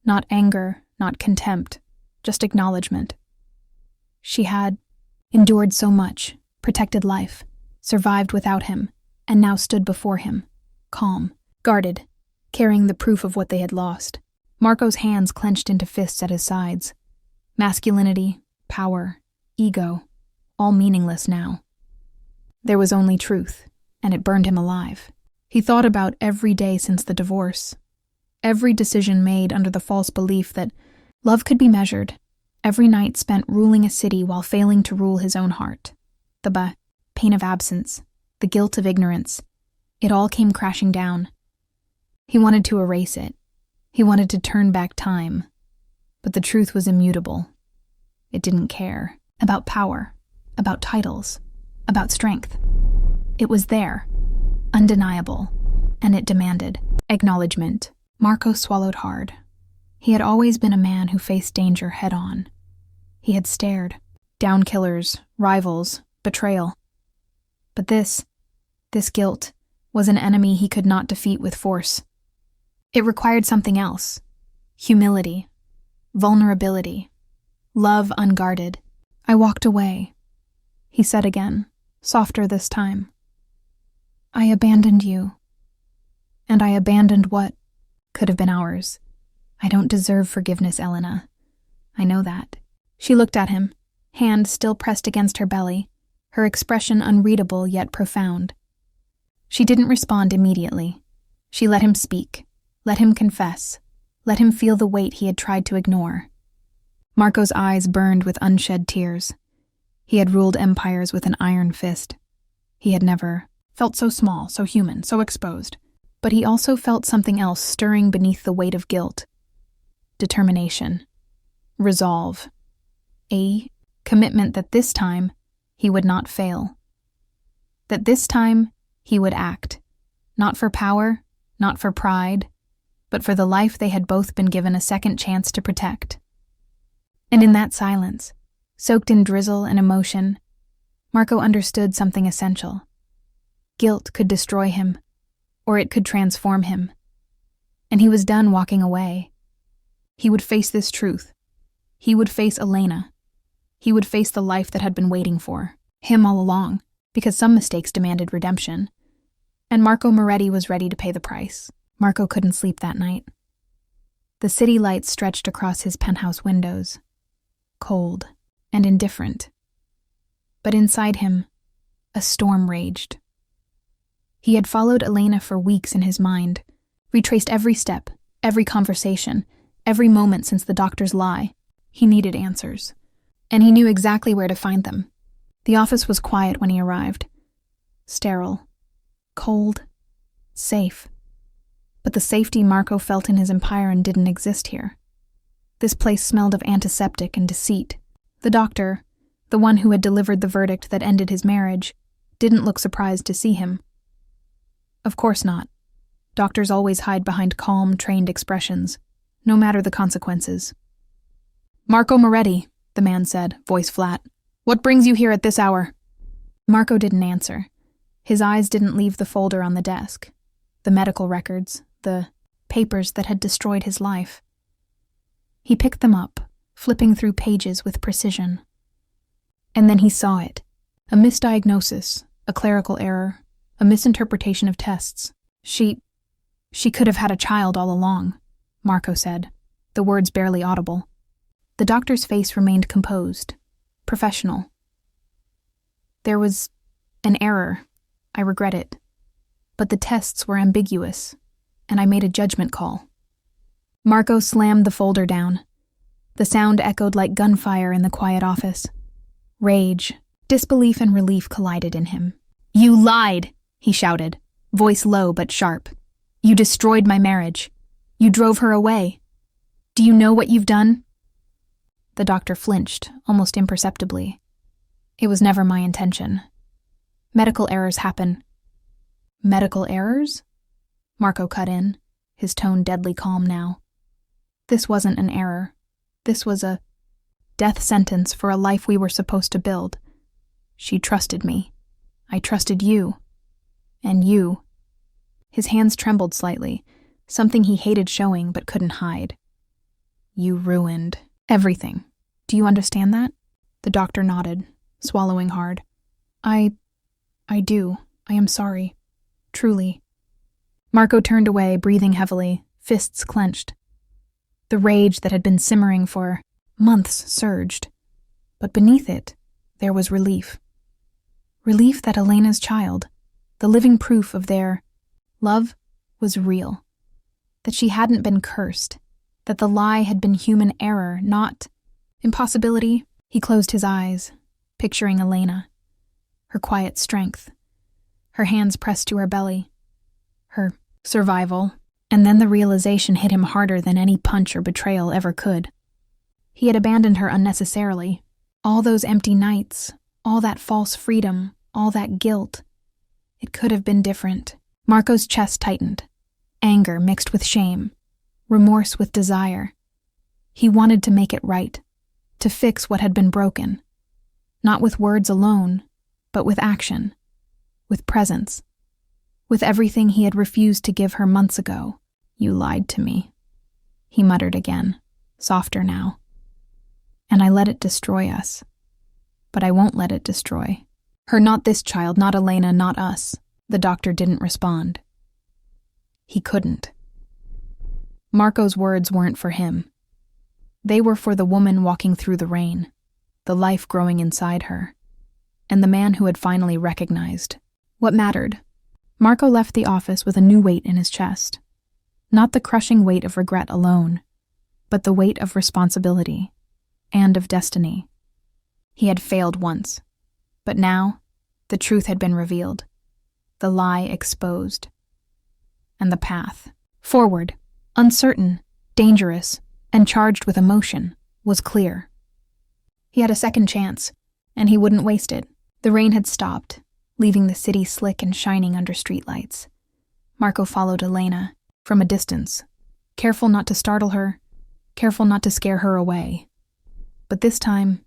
Not anger, not contempt, just acknowledgement. She had endured so much, protected life, survived without him, and now stood before him, calm, guarded, carrying the proof of what they had lost. Marco's hands clenched into fists at his sides. Masculinity, power, ego, all meaningless now. There was only truth, and it burned him alive. He thought about every day since the divorce, every decision made under the false belief that love could be measured, every night spent ruling a city while failing to rule his own heart. The pain of absence, the guilt of ignorance, it all came crashing down. He wanted to erase it. He wanted to turn back time. But the truth was immutable. It didn't care about power, about titles, about strength. It was there, undeniable, and it demanded acknowledgement. Marco swallowed hard. He had always been a man who faced danger head-on. He had stared down killers, rivals, betrayal. But this guilt, was an enemy he could not defeat with force. It required something else. Humility, vulnerability, love unguarded. I walked away, he said again, softer this time. I abandoned you. And I abandoned what could have been ours. I don't deserve forgiveness, Elena. I know that. She looked at him, hand still pressed against her belly, her expression unreadable yet profound. She didn't respond immediately. She let him speak, let him confess, let him feel the weight he had tried to ignore. Marco's eyes burned with unshed tears. He had ruled empires with an iron fist. He had never felt so small, so human, so exposed. But he also felt something else stirring beneath the weight of guilt. Determination. Resolve. A commitment that this time he would not fail. That this time he would act, not for power, not for pride, but for the life they had both been given a second chance to protect. And in that silence, soaked in drizzle and emotion, Marco understood something essential. Guilt could destroy him, or it could transform him. And he was done walking away. He would face this truth. He would face Elena. He would face the life that had been waiting for him all along, because some mistakes demanded redemption. And Marco Moretti was ready to pay the price. Marco couldn't sleep that night. The city lights stretched across his penthouse windows, cold and indifferent. But inside him, a storm raged. He had followed Elena for weeks in his mind, retraced every step, every conversation, every moment since the doctor's lie. He needed answers, and he knew exactly where to find them. The office was quiet when he arrived. Sterile, cold, safe. But the safety Marco felt in his empire didn't exist here. This place smelled of antiseptic and deceit. The doctor, the one who had delivered the verdict that ended his marriage, didn't look surprised to see him. Of course not. Doctors always hide behind calm, trained expressions, no matter the consequences. Marco Moretti, the man said, voice flat. What brings you here at this hour? Marco didn't answer. His eyes didn't leave the folder on the desk. The medical records, the papers that had destroyed his life. He picked them up, flipping through pages with precision. And then he saw it. A misdiagnosis, a clerical error, a misinterpretation of tests. She could have had a child all along, Marco said, the words barely audible. The doctor's face remained composed, professional. There was an error. I regret it. But the tests were ambiguous, and I made a judgment call. Marco slammed the folder down. The sound echoed like gunfire in the quiet office. Rage, disbelief, and relief collided in him. "You lied!" he shouted, voice low but sharp. "You destroyed my marriage. You drove her away. Do you know what you've done?" The doctor flinched, almost imperceptibly. "It was never my intention. Medical errors happen." "Medical errors?" Marco cut in, his tone deadly calm now. "This wasn't an error. This was a death sentence for a life we were supposed to build. She trusted me. I trusted you. And you." His hands trembled slightly, something he hated showing but couldn't hide. "You ruined everything. Do you understand that?" The doctor nodded, swallowing hard. I do. I am sorry. Truly." Marco turned away, breathing heavily, fists clenched. The rage that had been simmering for months surged, but beneath it, there was relief. Relief that Elena's child, the living proof of their love, was real. That she hadn't been cursed, that the lie had been human error, not impossibility. He closed his eyes, picturing Elena, her quiet strength, her hands pressed to her belly, her survival, and then the realization hit him harder than any punch or betrayal ever could. He had abandoned her unnecessarily. All those empty nights, all that false freedom, all that guilt. It could have been different. Marco's chest tightened, anger mixed with shame, remorse with desire. He wanted to make it right, to fix what had been broken, not with words alone, but with action, with presence, with everything he had refused to give her months ago. "You lied to me," he muttered again, softer now. "And I let it destroy us. But I won't let it destroy her, not this child, not Elena, not us." The doctor didn't respond. He couldn't. Marco's words weren't for him. They were for the woman walking through the rain, the life growing inside her, and the man who had finally recognized what mattered. Marco left the office with a new weight in his chest. Not the crushing weight of regret alone, but the weight of responsibility and of destiny. He had failed once, but now the truth had been revealed, the lie exposed, and the path forward, uncertain, dangerous, and charged with emotion, was clear. He had a second chance, and he wouldn't waste it. The rain had stopped, leaving the city slick and shining under streetlights. Marco followed Elena from a distance, careful not to startle her, careful not to scare her away. But this time,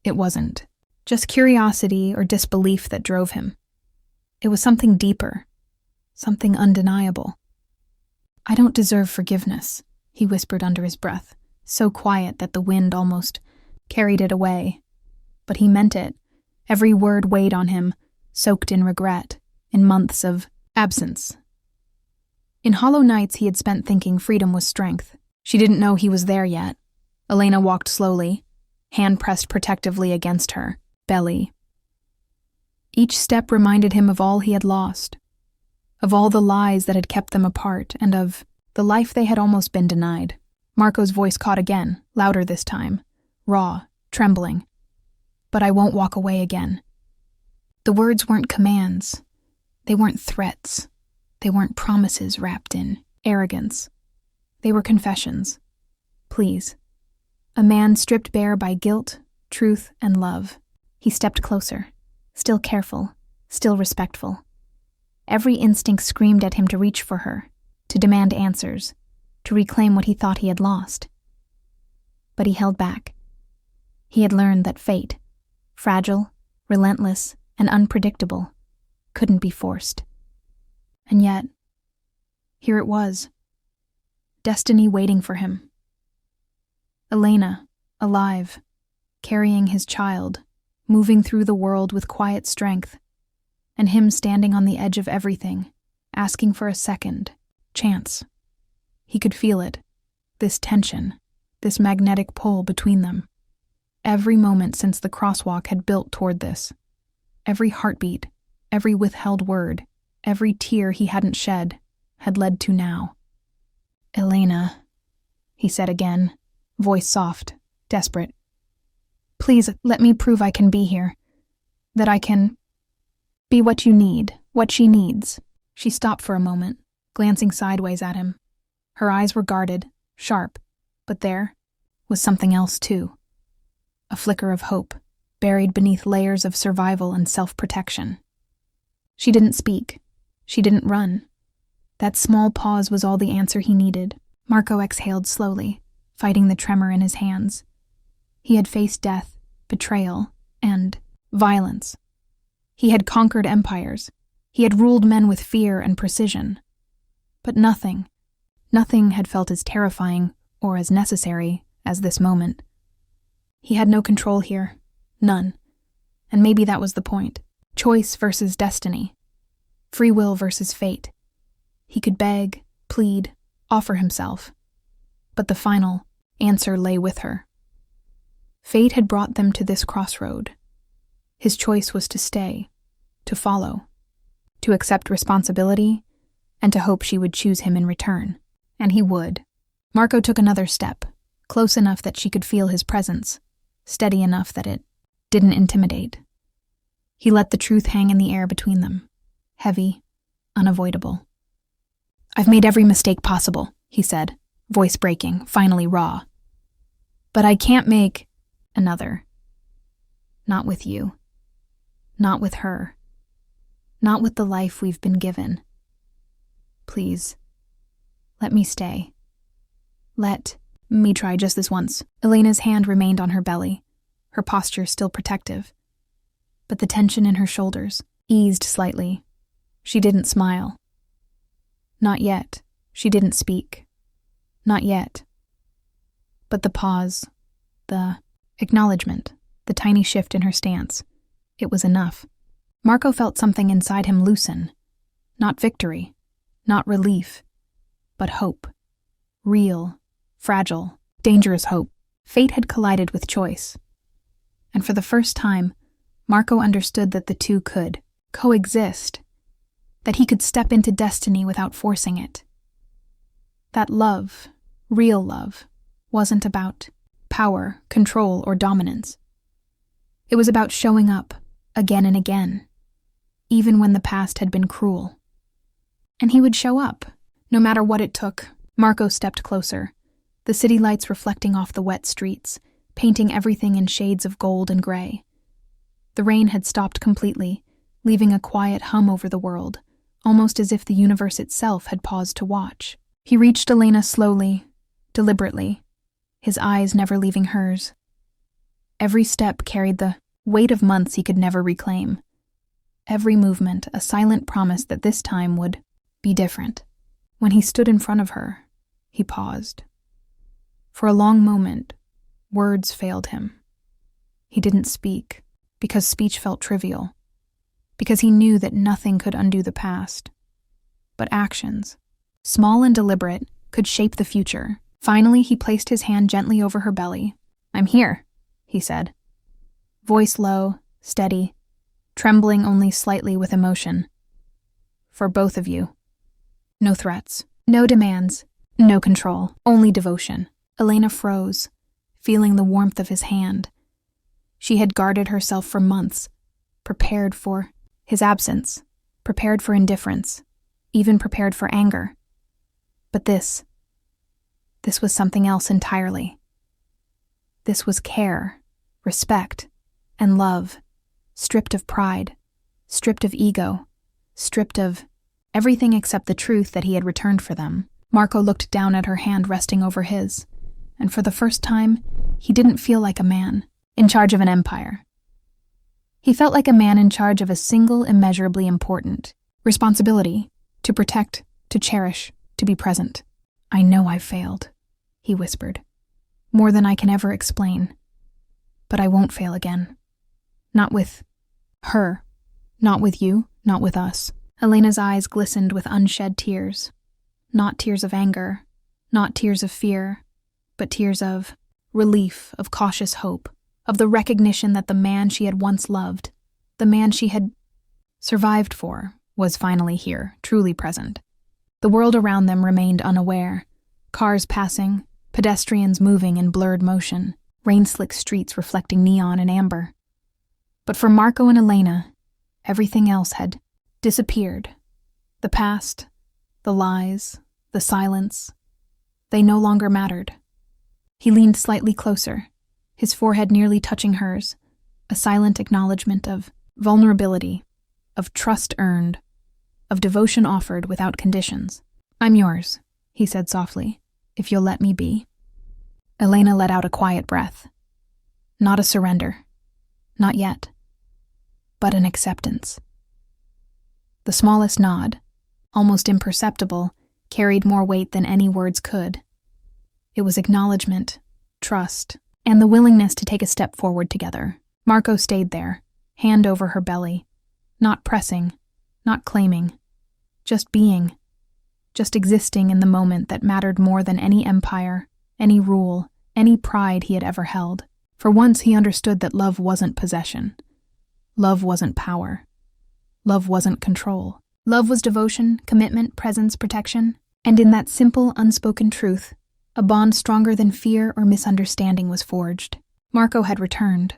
it wasn't just curiosity or disbelief that drove him. It was something deeper, something undeniable. "I don't deserve forgiveness," he whispered under his breath, so quiet that the wind almost carried it away. But he meant it. Every word weighed on him, soaked in regret, in months of absence. In hollow nights he had spent thinking freedom was strength. She didn't know he was there yet. Elena walked slowly, hand pressed protectively against her belly. Each step reminded him of all he had lost, of all the lies that had kept them apart, and of the life they had almost been denied. Marco's voice caught again, louder this time, raw, trembling. "But I won't walk away again." The words weren't commands. They weren't threats. They weren't promises wrapped in arrogance. They were confessions. Please. A man stripped bare by guilt, truth, and love. He stepped closer, still careful, still respectful. Every instinct screamed at him to reach for her, to demand answers, to reclaim what he thought he had lost. But he held back. He had learned that fate, fragile, relentless, and unpredictable, couldn't be forced. And yet, here it was. Destiny waiting for him. Elena, alive, carrying his child, moving through the world with quiet strength, and him standing on the edge of everything, asking for a second chance. He could feel it, this tension, this magnetic pull between them. Every moment since the crosswalk had built toward this. Every heartbeat, every withheld word, every tear he hadn't shed, had led to now. "Elena," he said again, voice soft, desperate. Please, let me prove I can be here. That I can be what you need, what she needs. She stopped for a moment, glancing sideways at him. Her eyes were guarded, sharp, but there was something else too. A flicker of hope, buried beneath layers of survival and self-protection. She didn't speak. She didn't run. That small pause was all the answer he needed. Marco exhaled slowly, fighting the tremor in his hands. He had faced death, betrayal, and violence. He had conquered empires. He had ruled men with fear and precision. But nothing had felt as terrifying or as necessary as this moment. He had no control here. None. And maybe that was the point. Choice versus destiny. Free will versus fate. He could beg, plead, offer himself. But the final answer lay with her. Fate had brought them to this crossroad. His choice was to stay, to follow, to accept responsibility, and to hope she would choose him in return. And he would. Marco took another step, close enough that she could feel his presence, steady enough that it didn't intimidate. He let the truth hang in the air between them, heavy, unavoidable. "I've made every mistake possible," he said, voice breaking, finally raw. "But I can't make another. Not with you. Not with her. Not with the life we've been given. Please, let me stay. Let me try just this once." Elena's hand remained on her belly, her posture still protective. But the tension in her shoulders eased slightly. She didn't smile. Not yet. She didn't speak. Not yet. But the pause, the acknowledgement, the tiny shift in her stance, it was enough. Marco felt something inside him loosen. Not victory, not relief, but hope. Real, fragile, dangerous hope. Fate had collided with choice. And for the first time, Marco understood that the two could coexist, that he could step into destiny without forcing it. That love, real love, wasn't about power, control, or dominance. It was about showing up, again and again, even when the past had been cruel. And he would show up, no matter what it took. Marco stepped closer, the city lights reflecting off the wet streets, painting everything in shades of gold and gray. The rain had stopped completely, leaving a quiet hum over the world, almost as if the universe itself had paused to watch. He reached Elena slowly, deliberately, his eyes never leaving hers. Every step carried the weight of months he could never reclaim. Every movement a silent promise that this time would be different. When he stood in front of her, he paused. For a long moment, words failed him. He didn't speak, because speech felt trivial, because he knew that nothing could undo the past. But actions, small and deliberate, could shape the future. Finally, he placed his hand gently over her belly. "I'm here," he said. Voice low, steady, trembling only slightly with emotion. "For both of you. No threats, no demands, no control, only devotion." Elena froze, feeling the warmth of his hand. She had guarded herself for months, prepared for his absence, prepared for indifference, even prepared for anger. But this was something else entirely. This was care, respect, and love, stripped of pride, stripped of ego, stripped of everything except the truth that he had returned for them. Marco looked down at her hand resting over his, and for the first time, he didn't feel like a man in charge of an empire. He felt like a man in charge of a single, immeasurably important responsibility: to protect, to cherish, to be present. "I know I've failed," he whispered. "More than I can ever explain. But I won't fail again. Not with her. Not with you. Not with us." Elena's eyes glistened with unshed tears. Not tears of anger, not tears of fear, but tears of relief, of cautious hope, of the recognition that the man she had once loved, the man she had survived for, was finally here, truly present. The world around them remained unaware, cars passing, pedestrians moving in blurred motion. rain-slick streets reflecting neon and amber. But for Marco and Elena, everything else had disappeared. The past, the lies, the silence, they no longer mattered. He leaned slightly closer, his forehead nearly touching hers, a silent acknowledgement of vulnerability, of trust earned, of devotion offered without conditions. "I'm yours," he said softly, "if you'll let me be." Elena let out a quiet breath. Not a surrender. Not yet. But an acceptance. The smallest nod, almost imperceptible, carried more weight than any words could. It was acknowledgement, trust, and the willingness to take a step forward together. Marco stayed there, hand over her belly, not pressing, not claiming, just being, just existing in the moment that mattered more than any empire, any rule, any pride he had ever held. For once he understood that love wasn't possession. Love wasn't power. Love wasn't control. Love was devotion, commitment, presence, protection. And in that simple, unspoken truth, a bond stronger than fear or misunderstanding was forged. Marco had returned.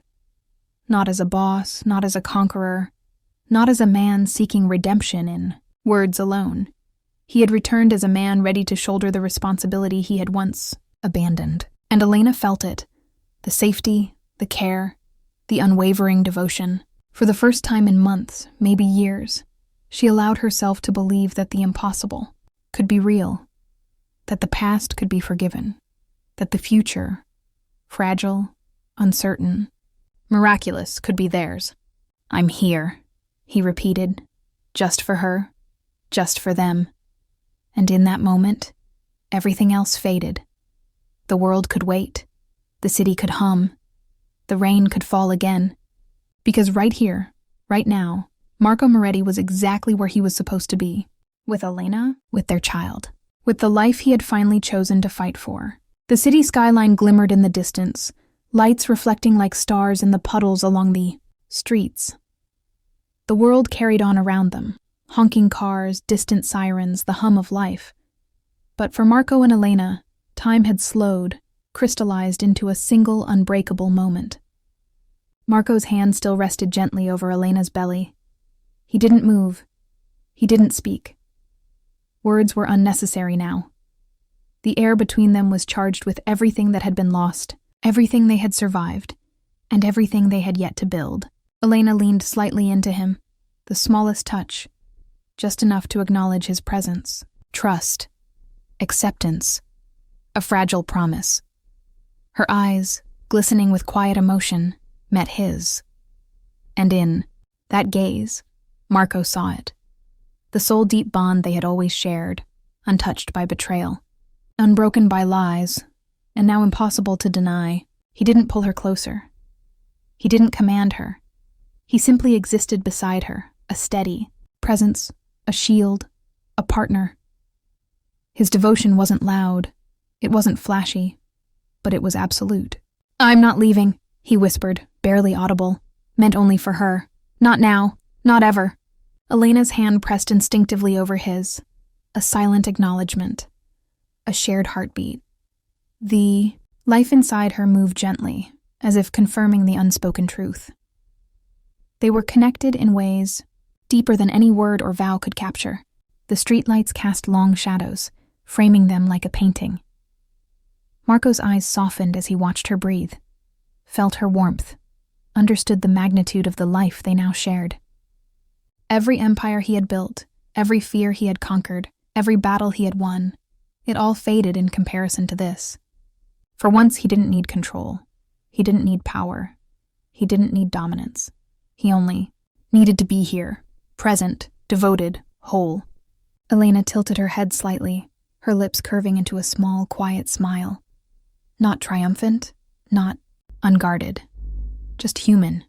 Not as a boss, not as a conqueror, not as a man seeking redemption in words alone. He had returned as a man ready to shoulder the responsibility he had once abandoned. And Elena felt it. The safety, the care, the unwavering devotion. For the first time in months, maybe years, she allowed herself to believe that the impossible could be real, that the past could be forgiven, that the future, fragile, uncertain, miraculous, could be theirs. "I'm here," he repeated, just for her, just for them. And in that moment, everything else faded. The world could wait. The city could hum. The rain could fall again. Because right here, right now, Marco Moretti was exactly where he was supposed to be. With Elena, with their child. With the life he had finally chosen to fight for. The city skyline glimmered in the distance, lights reflecting like stars in the puddles along the streets. The world carried on around them, honking cars, distant sirens, the hum of life. But for Marco and Elena, time had slowed, crystallized into a single unbreakable moment. Marco's hand still rested gently over Elena's belly. He didn't move. He didn't speak. Words were unnecessary now. The air between them was charged with everything that had been lost, everything they had survived, and everything they had yet to build. Elena leaned slightly into him, the smallest touch, just enough to acknowledge his presence. Trust. Acceptance. A fragile promise. Her eyes, glistening with quiet emotion, met his. And in that gaze, Marco saw it. The soul-deep bond they had always shared, untouched by betrayal, unbroken by lies, and now impossible to deny. He didn't pull her closer. He didn't command her. He simply existed beside her, a steady presence, a shield, a partner. His devotion wasn't loud. It wasn't flashy, but it was absolute. "I'm not leaving," he whispered, barely audible, meant only for her. "Not now, not ever." Elena's hand pressed instinctively over his, a silent acknowledgement, a shared heartbeat. The life inside her moved gently, as if confirming the unspoken truth. They were connected in ways deeper than any word or vow could capture. The streetlights cast long shadows, framing them like a painting. Marco's eyes softened as he watched her breathe, felt her warmth, understood the magnitude of the life they now shared. Every empire he had built, every fear he had conquered, every battle he had won, it all faded in comparison to this. For once he didn't need control. He didn't need power. He didn't need dominance. He only needed to be here, present, devoted, whole. Elena tilted her head slightly, her lips curving into a small, quiet smile. Not triumphant, not unguarded. Just human.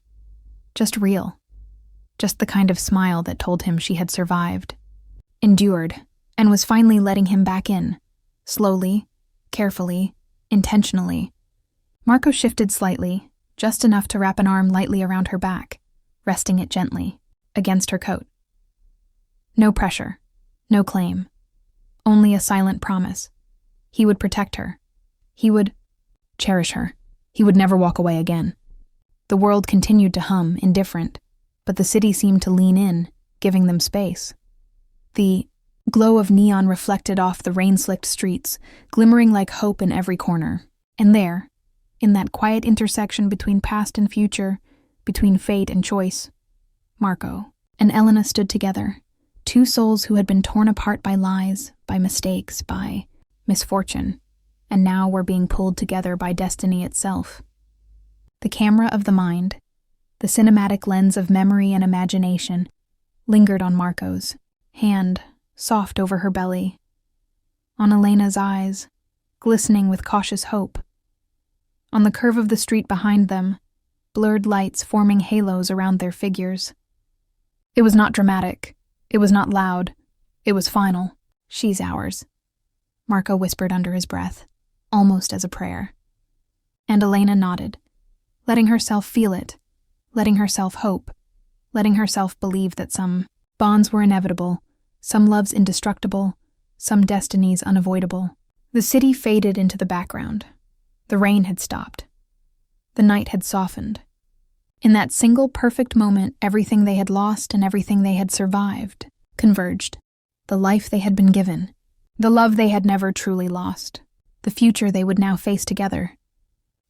Just real. Just the kind of smile that told him she had survived, endured, and was finally letting him back in. Slowly, carefully, intentionally. Marco shifted slightly, just enough to wrap an arm lightly around her back, resting it gently against her coat. No pressure, no claim, only a silent promise. He would protect her. He would cherish her. He would never walk away again. The world continued to hum, indifferent, but the city seemed to lean in, giving them space. The glow of neon reflected off the rain-slicked streets, glimmering like hope in every corner. And there, in that quiet intersection between past and future, between fate and choice, Marco and Elena stood together, two souls who had been torn apart by lies, by mistakes, by misfortune, and now were being pulled together by destiny itself. The camera of the mind, the cinematic lens of memory and imagination, lingered on Marco's hand, soft over her belly, on Elena's eyes, glistening with cautious hope. On the curve of the street behind them, blurred lights forming halos around their figures. It was not dramatic. It was not loud. It was final. She's ours, Marco whispered under his breath, almost as a prayer. And Elena nodded, letting herself feel it, letting herself hope, letting herself believe that some bonds were inevitable, some loves indestructible, some destinies unavoidable. The city faded into the background. The rain had stopped. The night had softened. In that single perfect moment, everything they had lost and everything they had survived converged. The life they had been given, the love they had never truly lost, the future they would now face together.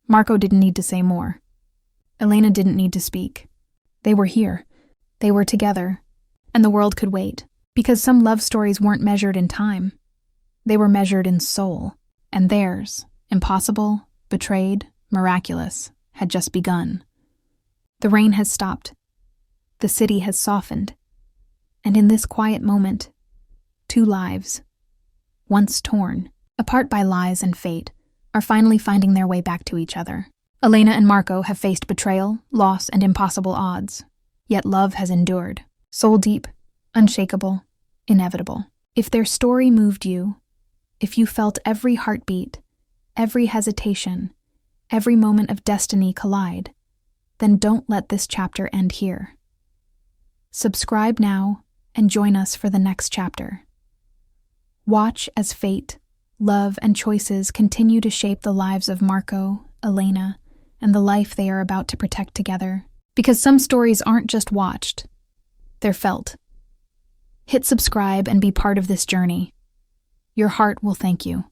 Marco didn't need to say more. Elena didn't need to speak. They were here. They were together. And the world could wait, because some love stories weren't measured in time. They were measured in soul, and theirs, impossible, betrayed, miraculous, had just begun. The rain has stopped. The city has softened. And in this quiet moment, two lives, once torn, apart by lies and fate, are finally finding their way back to each other. Elena and Marco have faced betrayal, loss, and impossible odds. Yet love has endured, soul deep, unshakable, inevitable. If their story moved you, if you felt every heartbeat, every hesitation, every moment of destiny collide, then don't let this chapter end here. Subscribe now and join us for the next chapter. Watch as fate, love, and choices continue to shape the lives of Marco, Elena, and the life they are about to protect together. Because some stories aren't just watched, they're felt. Hit subscribe and be part of this journey. Your heart will thank you.